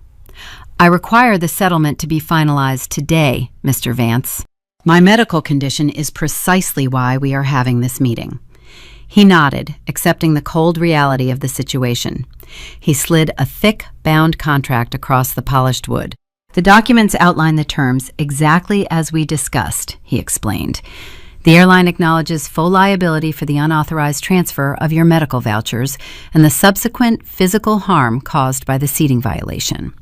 "I require the settlement to be finalized today, Mr. Vance. My medical condition is precisely why we are having this meeting." He nodded, accepting the cold reality of the situation. He slid a thick, bound contract across the polished wood. "The documents outline the terms exactly as we discussed," he explained. "The airline acknowledges full liability for the unauthorized transfer of your medical vouchers and the subsequent physical harm caused by the seating violation.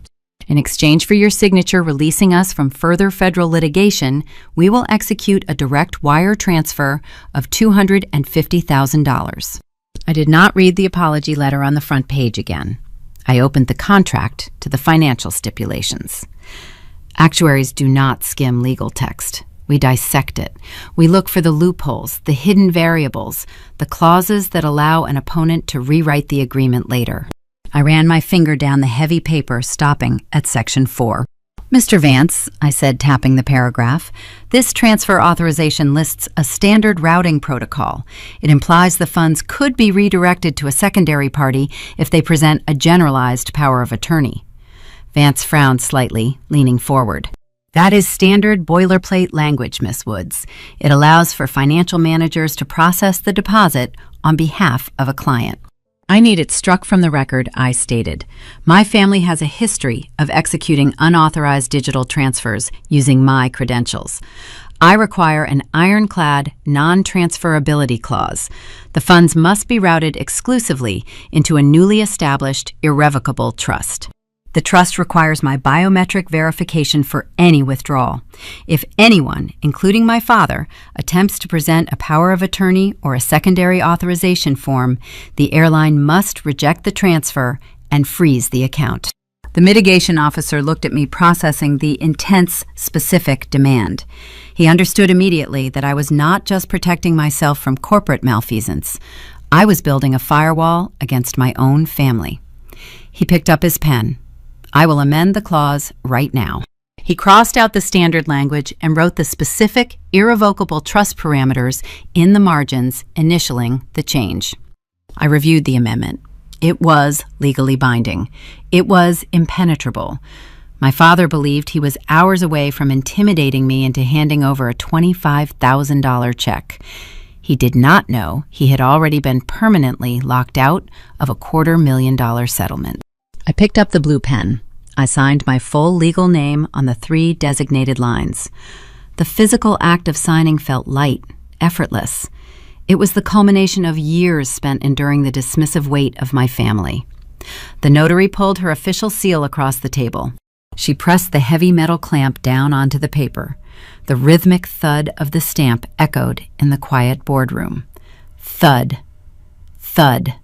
In exchange for your signature releasing us from further federal litigation, we will execute a direct wire transfer of $250,000. I did not read the apology letter on the front page again. I opened the contract to the financial stipulations. Actuaries do not skim legal text. We dissect it. We look for the loopholes, the hidden variables, the clauses that allow an opponent to rewrite the agreement later. I ran my finger down the heavy paper, stopping at Section 4. "Mr. Vance," I said, tapping the paragraph, "this transfer authorization lists a standard routing protocol. It implies the funds could be redirected to a secondary party if they present a generalized power of attorney." Vance frowned slightly, leaning forward. "That is standard boilerplate language, Miss Woods. It allows for financial managers to process the deposit on behalf of a client." "I need it struck from the record," I stated. "My family has a history of executing unauthorized digital transfers using my credentials. I require an ironclad non-transferability clause. The funds must be routed exclusively into a newly established irrevocable trust. The trust requires my biometric verification for any withdrawal. If anyone, including my father, attempts to present a power of attorney or a secondary authorization form, the airline must reject the transfer and freeze the account." The mitigation officer looked at me, processing the intense, specific demand. He understood immediately that I was not just protecting myself from corporate malfeasance. I was building a firewall against my own family. He picked up his pen. "I will amend the clause right now." He crossed out the standard language and wrote the specific, irrevocable trust parameters in the margins, initialing the change. I reviewed the amendment. It was legally binding. It was impenetrable. My father believed he was hours away from intimidating me into handing over a $25,000 check. He did not know he had already been permanently locked out of a $250,000 settlement. I picked up the blue pen. I signed my full legal name on the 3 designated lines. The physical act of signing felt light, effortless. It was the culmination of years spent enduring the dismissive weight of my family. The notary pulled her official seal across the table. She pressed the heavy metal clamp down onto the paper. The rhythmic thud of the stamp echoed in the quiet boardroom. Thud, thud,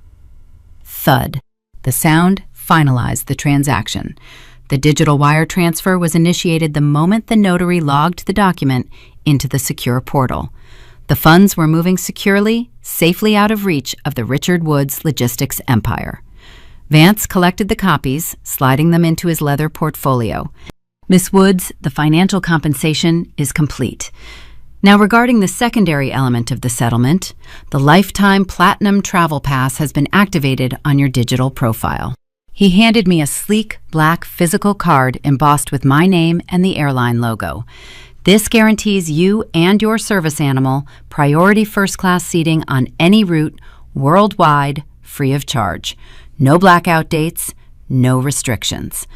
thud. The sound finalized the transaction. The digital wire transfer was initiated the moment the notary logged the document into the secure portal. The funds were moving securely, safely out of reach of the Richard Woods logistics empire. Vance collected the copies, sliding them into his leather portfolio. Miss Woods, the financial compensation is complete. Now, regarding the secondary element of the settlement, the Lifetime Platinum Travel Pass has been activated on your digital profile. He handed me a sleek, black physical card embossed with my name and the airline logo. This guarantees you and your service animal priority first-class seating on any route, worldwide, free of charge. No blackout dates, no restrictions.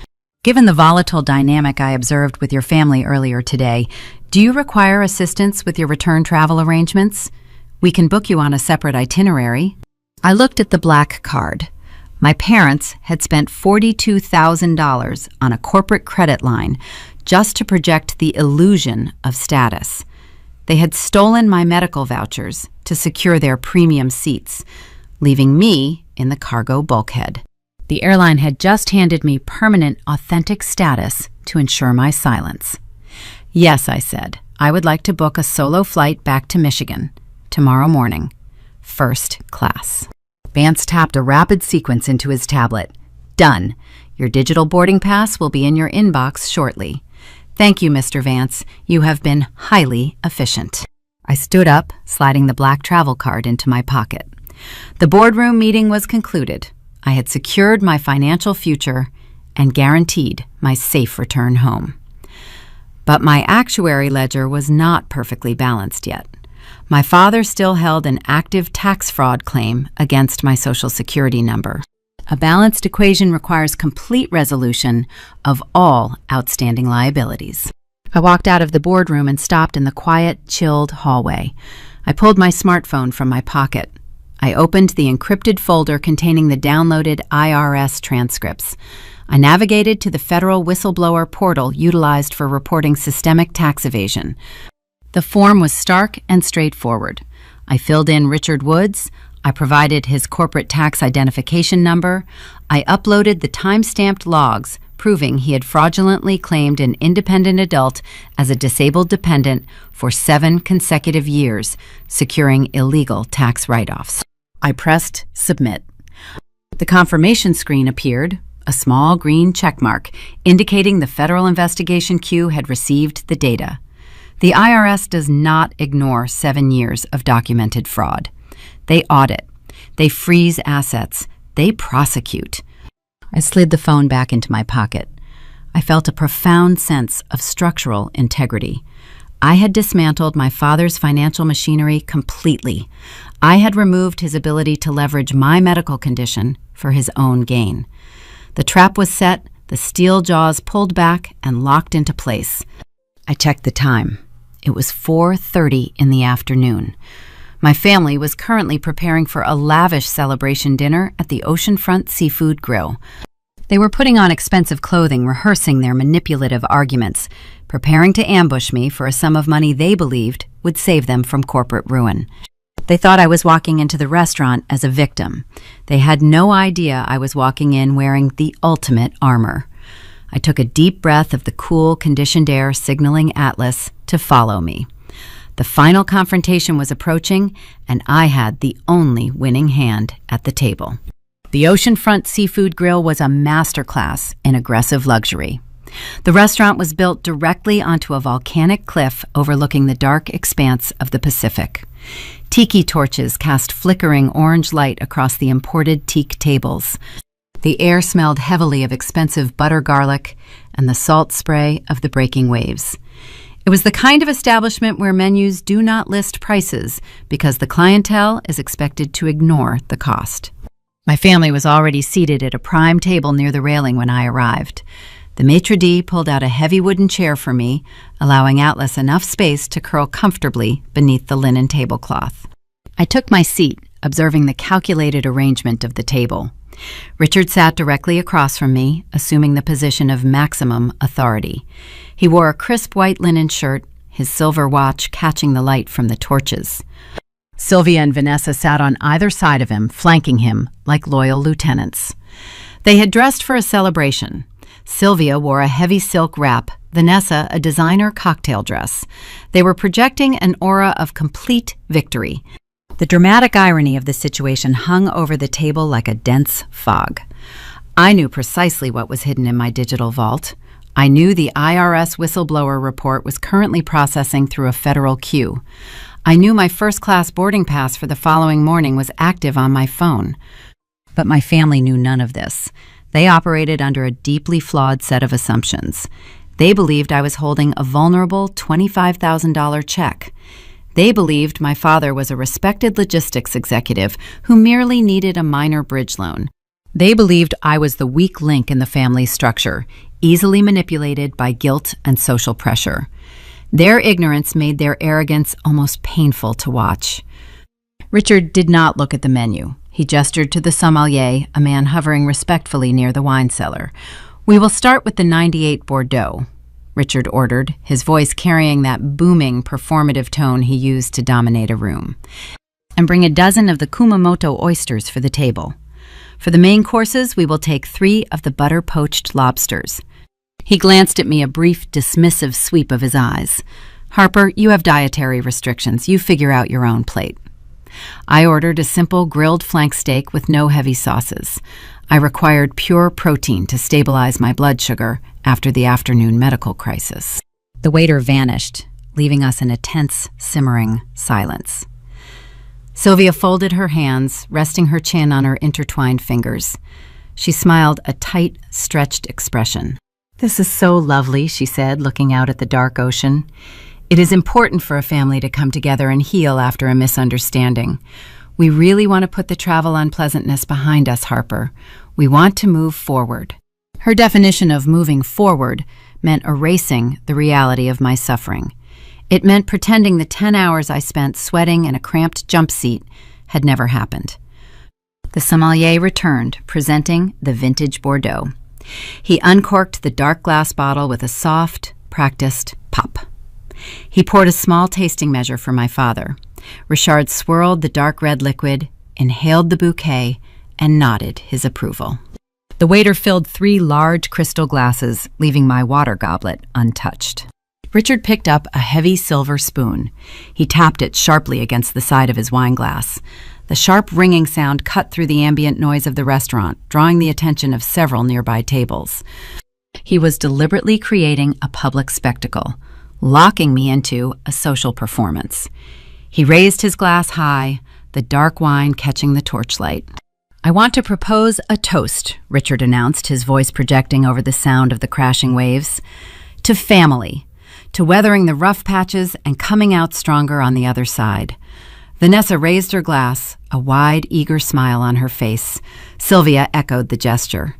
Given the volatile dynamic I observed with your family earlier today, do you require assistance with your return travel arrangements? We can book you on a separate itinerary. I looked at the black card. My parents had spent $42,000 on a corporate credit line just to project the illusion of status. They had stolen my medical vouchers to secure their premium seats, leaving me in the cargo bulkhead. The airline had just handed me permanent authentic status to ensure my silence. Yes, I said, I would like to book a solo flight back to Michigan tomorrow morning, first class. Vance tapped a rapid sequence into his tablet. Done. Your digital boarding pass will be in your inbox shortly. Thank you, Mr. Vance. You have been highly efficient. I stood up, sliding the black travel card into my pocket. The boardroom meeting was concluded. I had secured my financial future and guaranteed my safe return home. But my actuary ledger was not perfectly balanced yet. My father still held an active tax fraud claim against my Social Security number. A balanced equation requires complete resolution of all outstanding liabilities. I walked out of the boardroom and stopped in the quiet, chilled hallway. I pulled my smartphone from my pocket. I opened the encrypted folder containing the downloaded IRS transcripts. I navigated to the federal whistleblower portal utilized for reporting systemic tax evasion. The form was stark and straightforward. I filled in Richard Woods. I provided his corporate tax identification number. I uploaded the time-stamped logs proving he had fraudulently claimed an independent adult as a disabled dependent for 7 consecutive years, securing illegal tax write-offs. I pressed submit. The confirmation screen appeared, a small green checkmark indicating the federal investigation queue had received the data. The IRS does not ignore 7 years of documented fraud. They audit. They freeze assets. They prosecute. I slid the phone back into my pocket. I felt a profound sense of structural integrity. I had dismantled my father's financial machinery completely. I had removed his ability to leverage my medical condition for his own gain. The trap was set, the steel jaws pulled back and locked into place. I checked the time. It was 4:30 in the afternoon. My family was currently preparing for a lavish celebration dinner at the Oceanfront Seafood Grill. They were putting on expensive clothing, rehearsing their manipulative arguments, preparing to ambush me for a sum of money they believed would save them from corporate ruin. They thought I was walking into the restaurant as a victim. They had no idea I was walking in wearing the ultimate armor. I took a deep breath of the cool, conditioned air signaling Atlas to follow me. The final confrontation was approaching, and I had the only winning hand at the table. The Oceanfront Seafood Grill was a masterclass in aggressive luxury. The restaurant was built directly onto a volcanic cliff overlooking the dark expanse of the Pacific. Tiki torches cast flickering orange light across the imported teak tables. The air smelled heavily of expensive butter garlic and the salt spray of the breaking waves. It was the kind of establishment where menus do not list prices because the clientele is expected to ignore the cost. My family was already seated at a prime table near the railing when I arrived. The maitre d' pulled out a heavy wooden chair for me, allowing Atlas enough space to curl comfortably beneath the linen tablecloth. I took my seat, observing the calculated arrangement of the table. Richard sat directly across from me, assuming the position of maximum authority. He wore a crisp white linen shirt, his silver watch catching the light from the torches. Sylvia and Vanessa sat on either side of him, flanking him like loyal lieutenants. They had dressed for a celebration. Sylvia wore a heavy silk wrap, Vanessa a designer cocktail dress. They were projecting an aura of complete victory. The dramatic irony of the situation hung over the table like a dense fog. I knew precisely what was hidden in my digital vault. I knew the IRS whistleblower report was currently processing through a federal queue. I knew my first-class boarding pass for the following morning was active on my phone. But my family knew none of this. They operated under a deeply flawed set of assumptions. They believed I was holding a vulnerable $25,000 check. They believed my father was a respected logistics executive who merely needed a minor bridge loan. They believed I was the weak link in the family structure, easily manipulated by guilt and social pressure. Their ignorance made their arrogance almost painful to watch. Richard did not look at the menu. He gestured to the sommelier, a man hovering respectfully near the wine cellar. "We will start with the 98 Bordeaux," Richard ordered, his voice carrying that booming, performative tone he used to dominate a room. "And bring a dozen of the Kumamoto oysters for the table. For the main courses, we will take 3 of the butter-poached lobsters." He glanced at me, a brief, dismissive sweep of his eyes. "Harper, you have dietary restrictions. You figure out your own plate." I ordered a simple grilled flank steak with no heavy sauces. I required pure protein to stabilize my blood sugar after the afternoon medical crisis. The waiter vanished, leaving us in a tense, simmering silence. Sylvia folded her hands, resting her chin on her intertwined fingers. She smiled a tight, stretched expression. "This is so lovely," she said, looking out at the dark ocean. "It is important for a family to come together and heal after a misunderstanding. We really want to put the travel unpleasantness behind us, Harper. We want to move forward." Her definition of moving forward meant erasing the reality of my suffering. It meant pretending the 10 hours I spent sweating in a cramped jump seat had never happened. The sommelier returned, presenting the vintage Bordeaux. He uncorked the dark glass bottle with a soft, practiced pop. He poured a small tasting measure for my father. Richard swirled the dark red liquid, inhaled the bouquet, and nodded his approval. The waiter filled 3 large crystal glasses, leaving my water goblet untouched. Richard picked up a heavy silver spoon. He tapped it sharply against the side of his wine glass. The sharp ringing sound cut through the ambient noise of the restaurant, drawing the attention of several nearby tables. He was deliberately creating a public spectacle, locking me into a social performance. He raised his glass high, the dark wine catching the torchlight. "I want to propose a toast," Richard announced, his voice projecting over the sound of the crashing waves. "To family, to weathering the rough patches and coming out stronger on the other side." Vanessa raised her glass, a wide, eager smile on her face. Sylvia echoed the gesture.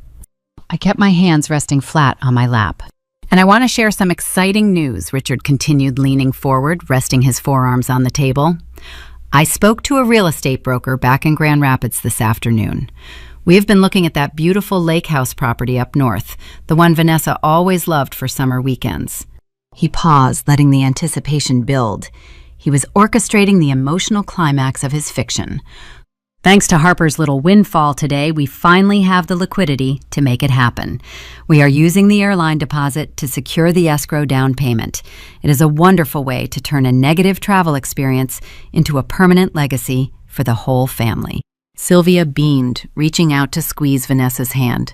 I kept my hands resting flat on my lap. "And I want to share some exciting news," Richard continued, leaning forward, resting his forearms on the table. "I spoke to a real estate broker back in Grand Rapids this afternoon. We have been looking at that beautiful lake house property up north, the one Vanessa always loved for summer weekends." He paused, letting the anticipation build. He was orchestrating the emotional climax of his fiction. "Thanks to Harper's little windfall today, we finally have the liquidity to make it happen. We are using the airline deposit to secure the escrow down payment. It is a wonderful way to turn a negative travel experience into a permanent legacy for the whole family." Sylvia beamed, reaching out to squeeze Vanessa's hand.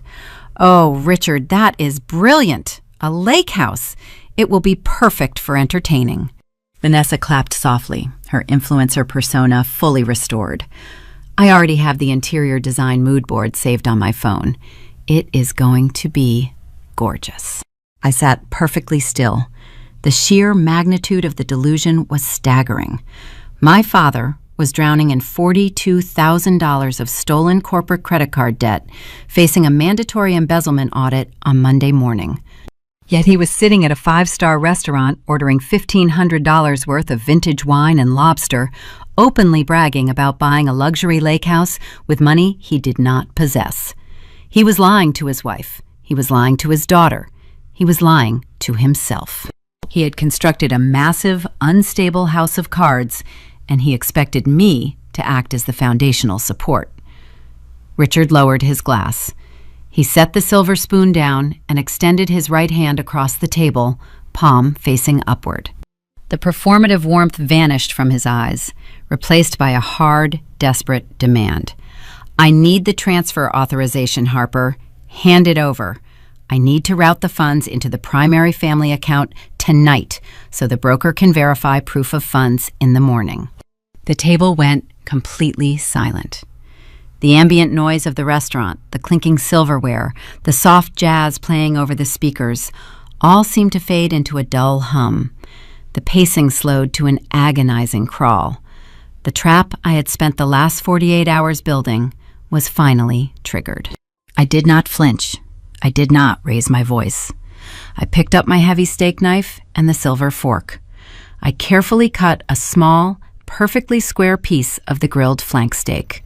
"Oh, Richard, that is brilliant! A lake house! It will be perfect for entertaining." Vanessa clapped softly, her influencer persona fully restored. "I already have the interior design mood board saved on my phone. It is going to be gorgeous." I sat perfectly still. The sheer magnitude of the delusion was staggering. My father was drowning in $42,000 of stolen corporate credit card debt, facing a mandatory embezzlement audit on Monday morning. Yet he was sitting at a 5-star restaurant ordering $1,500 worth of vintage wine and lobster, openly bragging about buying a luxury lake house with money he did not possess. He was lying to his wife. He was lying to his daughter. He was lying to himself. He had constructed a massive, unstable house of cards, and he expected me to act as the foundational support. Richard lowered his glass. He set the silver spoon down and extended his right hand across the table, palm facing upward. The performative warmth vanished from his eyes, replaced by a hard, desperate demand. I need the transfer authorization, Harper. Hand it over. I need to route the funds into the primary family account tonight so the broker can verify proof of funds in the morning. The table went completely silent. The ambient noise of the restaurant, the clinking silverware, the soft jazz playing over the speakers, all seemed to fade into a dull hum. The pacing slowed to an agonizing crawl. The trap I had spent the last 48 hours building was finally triggered. I did not flinch. I did not raise my voice. I picked up my heavy steak knife and the silver fork. I carefully cut a small, perfectly square piece of the grilled flank steak.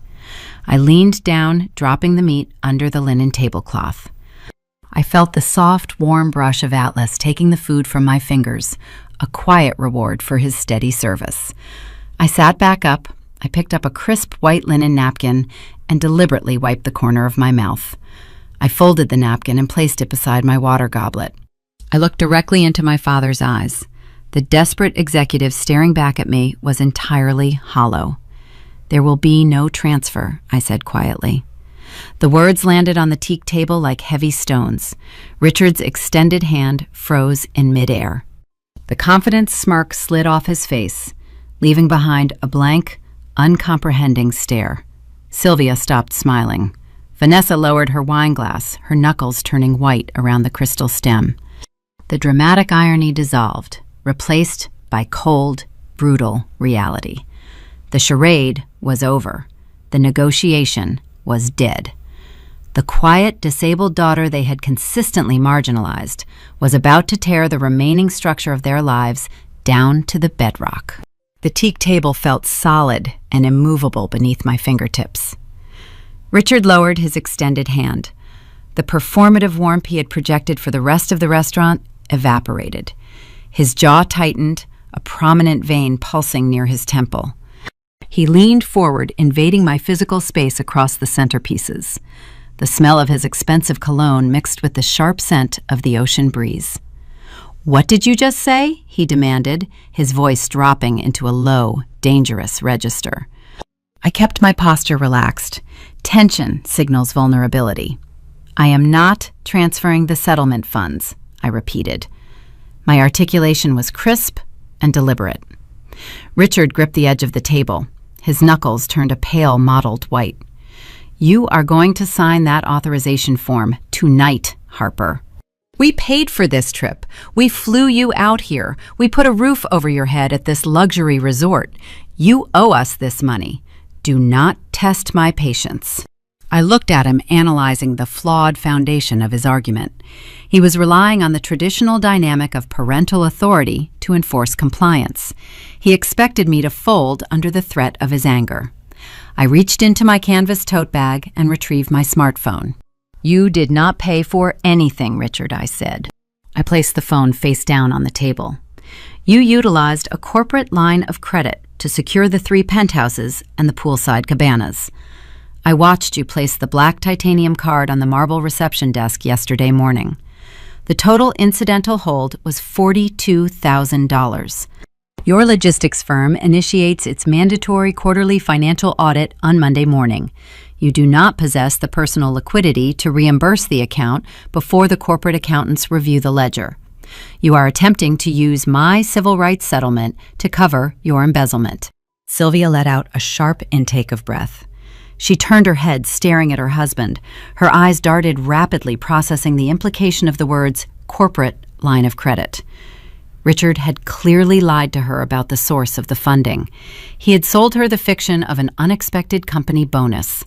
I leaned down, dropping the meat under the linen tablecloth. I felt the soft, warm brush of Atlas taking the food from my fingers, a quiet reward for his steady service. I sat back up, I picked up a crisp white linen napkin, and deliberately wiped the corner of my mouth. I folded the napkin and placed it beside my water goblet. I looked directly into my father's eyes. The desperate executive staring back at me was entirely hollow. "There will be no transfer," I said quietly. The words landed on the teak table like heavy stones. Richard's extended hand froze in midair. The confident smirk slid off his face, leaving behind a blank, uncomprehending stare. Sylvia stopped smiling. Vanessa lowered her wine glass, her knuckles turning white around the crystal stem. The dramatic irony dissolved, replaced by cold, brutal reality. The charade was over. The negotiation was dead. The quiet, disabled daughter they had consistently marginalized was about to tear the remaining structure of their lives down to the bedrock. The teak table felt solid and immovable beneath my fingertips. Richard lowered his extended hand. The performative warmth he had projected for the rest of the restaurant evaporated. His jaw tightened, a prominent vein pulsing near his temple. He leaned forward, invading my physical space across the centerpieces. The smell of his expensive cologne mixed with the sharp scent of the ocean breeze. "What did you just say?" he demanded, his voice dropping into a low, dangerous register. I kept my posture relaxed. Tension signals vulnerability. "I am not transferring the settlement funds," I repeated. My articulation was crisp and deliberate. Richard gripped the edge of the table. His knuckles turned a pale, mottled white. "You are going to sign that authorization form tonight, Harper. We paid for this trip. We flew you out here. We put a roof over your head at this luxury resort. You owe us this money. Do not test my patience." I looked at him, analyzing the flawed foundation of his argument. He was relying on the traditional dynamic of parental authority to enforce compliance. He expected me to fold under the threat of his anger. I reached into my canvas tote bag and retrieved my smartphone. "You did not pay for anything, Richard," I said. I placed the phone face down on the table. "You utilized a corporate line of credit to secure the 3 penthouses and the poolside cabanas. I watched you place the black titanium card on the marble reception desk yesterday morning. The total incidental hold was $42,000. Your logistics firm initiates its mandatory quarterly financial audit on Monday morning. You do not possess the personal liquidity to reimburse the account before the corporate accountants review the ledger. You are attempting to use my civil rights settlement to cover your embezzlement." Sylvia let out a sharp intake of breath. She turned her head, staring at her husband. Her eyes darted rapidly, processing the implication of the words corporate line of credit. Richard had clearly lied to her about the source of the funding. He had sold her the fiction of an unexpected company bonus.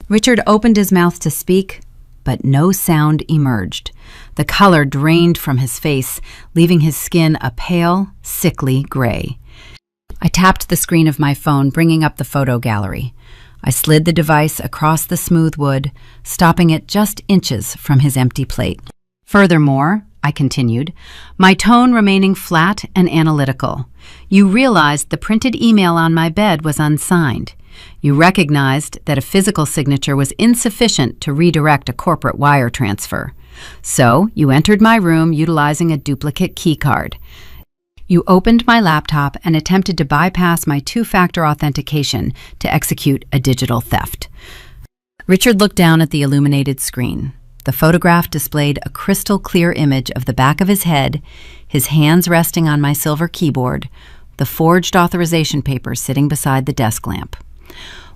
Richard opened his mouth to speak, but no sound emerged. The color drained from his face, leaving his skin a pale, sickly gray. I tapped the screen of my phone, bringing up the photo gallery. I slid the device across the smooth wood, stopping it just inches from his empty plate. Furthermore, I continued, my tone remaining flat and analytical, you realized the printed email on my bed was unsigned. You recognized that a physical signature was insufficient to redirect a corporate wire transfer. So you entered my room utilizing a duplicate keycard. You opened my laptop and attempted to bypass my two-factor authentication to execute a digital theft. Richard looked down at the illuminated screen. The photograph displayed a crystal-clear image of the back of his head, his hands resting on my silver keyboard, the forged authorization papers sitting beside the desk lamp.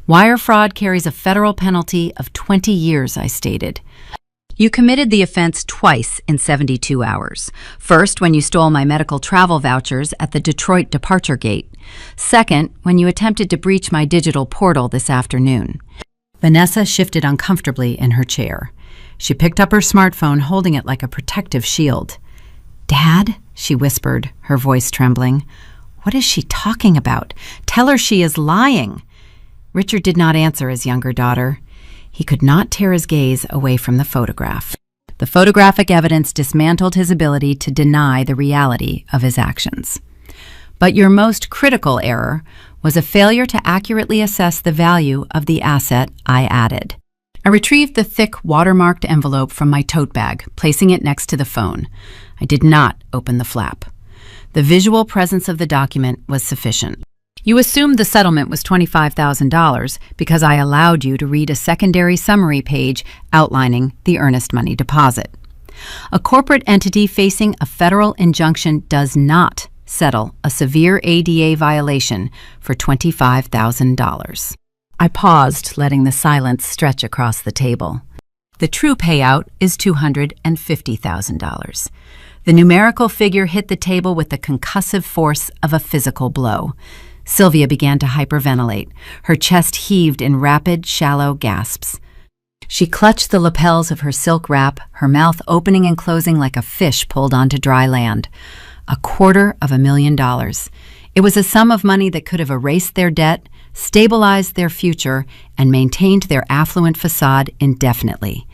Wire fraud carries a federal penalty of 20 years, I stated. You committed the offense twice in 72 hours. First, when you stole my medical travel vouchers at the Detroit departure gate. Second, when you attempted to breach my digital portal this afternoon. Vanessa shifted uncomfortably in her chair. She picked up her smartphone, holding it like a protective shield. "Dad," she whispered, her voice trembling. "What is she talking about? Tell her she is lying." Richard did not answer his younger daughter. He could not tear his gaze away from the photograph. The photographic evidence dismantled his ability to deny the reality of his actions. But your most critical error was a failure to accurately assess the value of the asset I added. I retrieved the thick, watermarked envelope from my tote bag, placing it next to the phone. I did not open the flap. The visual presence of the document was sufficient. You assumed the settlement was $25,000 because I allowed you to read a secondary summary page outlining the earnest money deposit. A corporate entity facing a federal injunction does not settle a severe ADA violation for $25,000. I paused, letting the silence stretch across the table. The true payout is $250,000. The numerical figure hit the table with the concussive force of a physical blow. Sylvia began to hyperventilate. Her chest heaved in rapid, shallow gasps. She clutched the lapels of her silk wrap, her mouth opening and closing like a fish pulled onto dry land. $250,000. It was a sum of money that could have erased their debt, stabilized their future, and maintained their affluent facade indefinitely.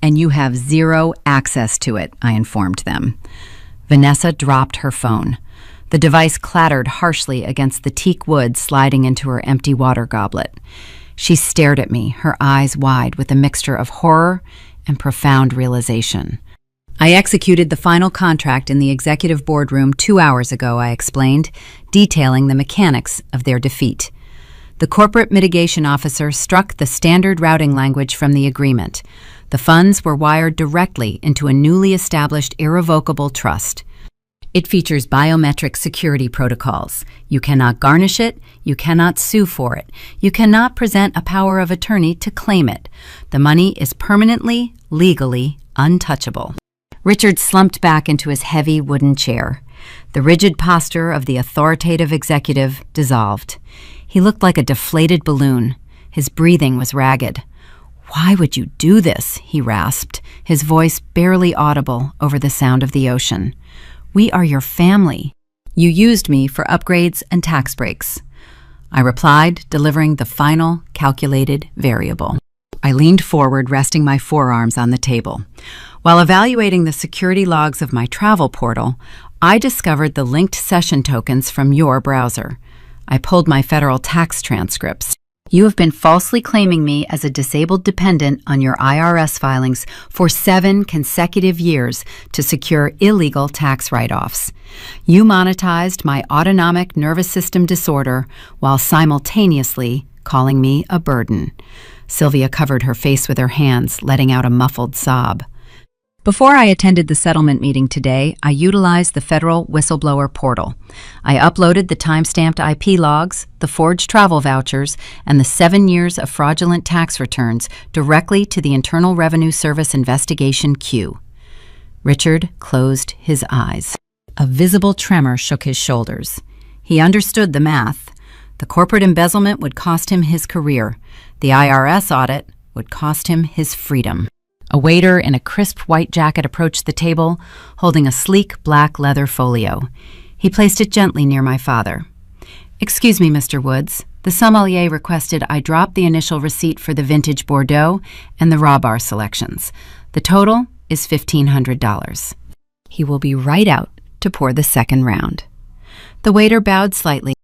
And you have zero access to it, I informed them. Vanessa dropped her phone. The device clattered harshly against the teak wood, sliding into her empty water goblet. She stared at me, her eyes wide with a mixture of horror and profound realization. I executed the final contract in the executive boardroom 2 hours ago, I explained, detailing the mechanics of their defeat. The corporate mitigation officer struck the standard routing language from the agreement. The funds were wired directly into a newly established irrevocable trust. It features biometric security protocols. You cannot garnish it, you cannot sue for it, you cannot present a power of attorney to claim it. The money is permanently, legally untouchable. Richard slumped back into his heavy wooden chair. The rigid posture of the authoritative executive dissolved. He looked like a deflated balloon. His breathing was ragged. "Why would you do this?" he rasped, his voice barely audible over the sound of the ocean. "We are your family. You used me for upgrades and tax breaks." I replied, delivering the final calculated variable. I leaned forward, resting my forearms on the table. While evaluating the security logs of my travel portal, I discovered the linked session tokens from your browser. I pulled my federal tax transcripts. You have been falsely claiming me as a disabled dependent on your IRS filings for 7 consecutive years to secure illegal tax write-offs. You monetized my autonomic nervous system disorder while simultaneously calling me a burden. Sylvia covered her face with her hands, letting out a muffled sob. Before I attended the settlement meeting today, I utilized the federal whistleblower portal. I uploaded the time-stamped IP logs, the forged travel vouchers, and the 7 years of fraudulent tax returns directly to the Internal Revenue Service investigation queue. Richard closed his eyes. A visible tremor shook his shoulders. He understood the math. The corporate embezzlement would cost him his career. The IRS audit would cost him his freedom. A waiter in a crisp white jacket approached the table, holding a sleek black leather folio. He placed it gently near my father. Excuse me, Mr. Woods. The sommelier requested I drop the initial receipt for the vintage Bordeaux and the raw bar selections. The total is $1,500. He will be right out to pour the second round. The waiter bowed slightly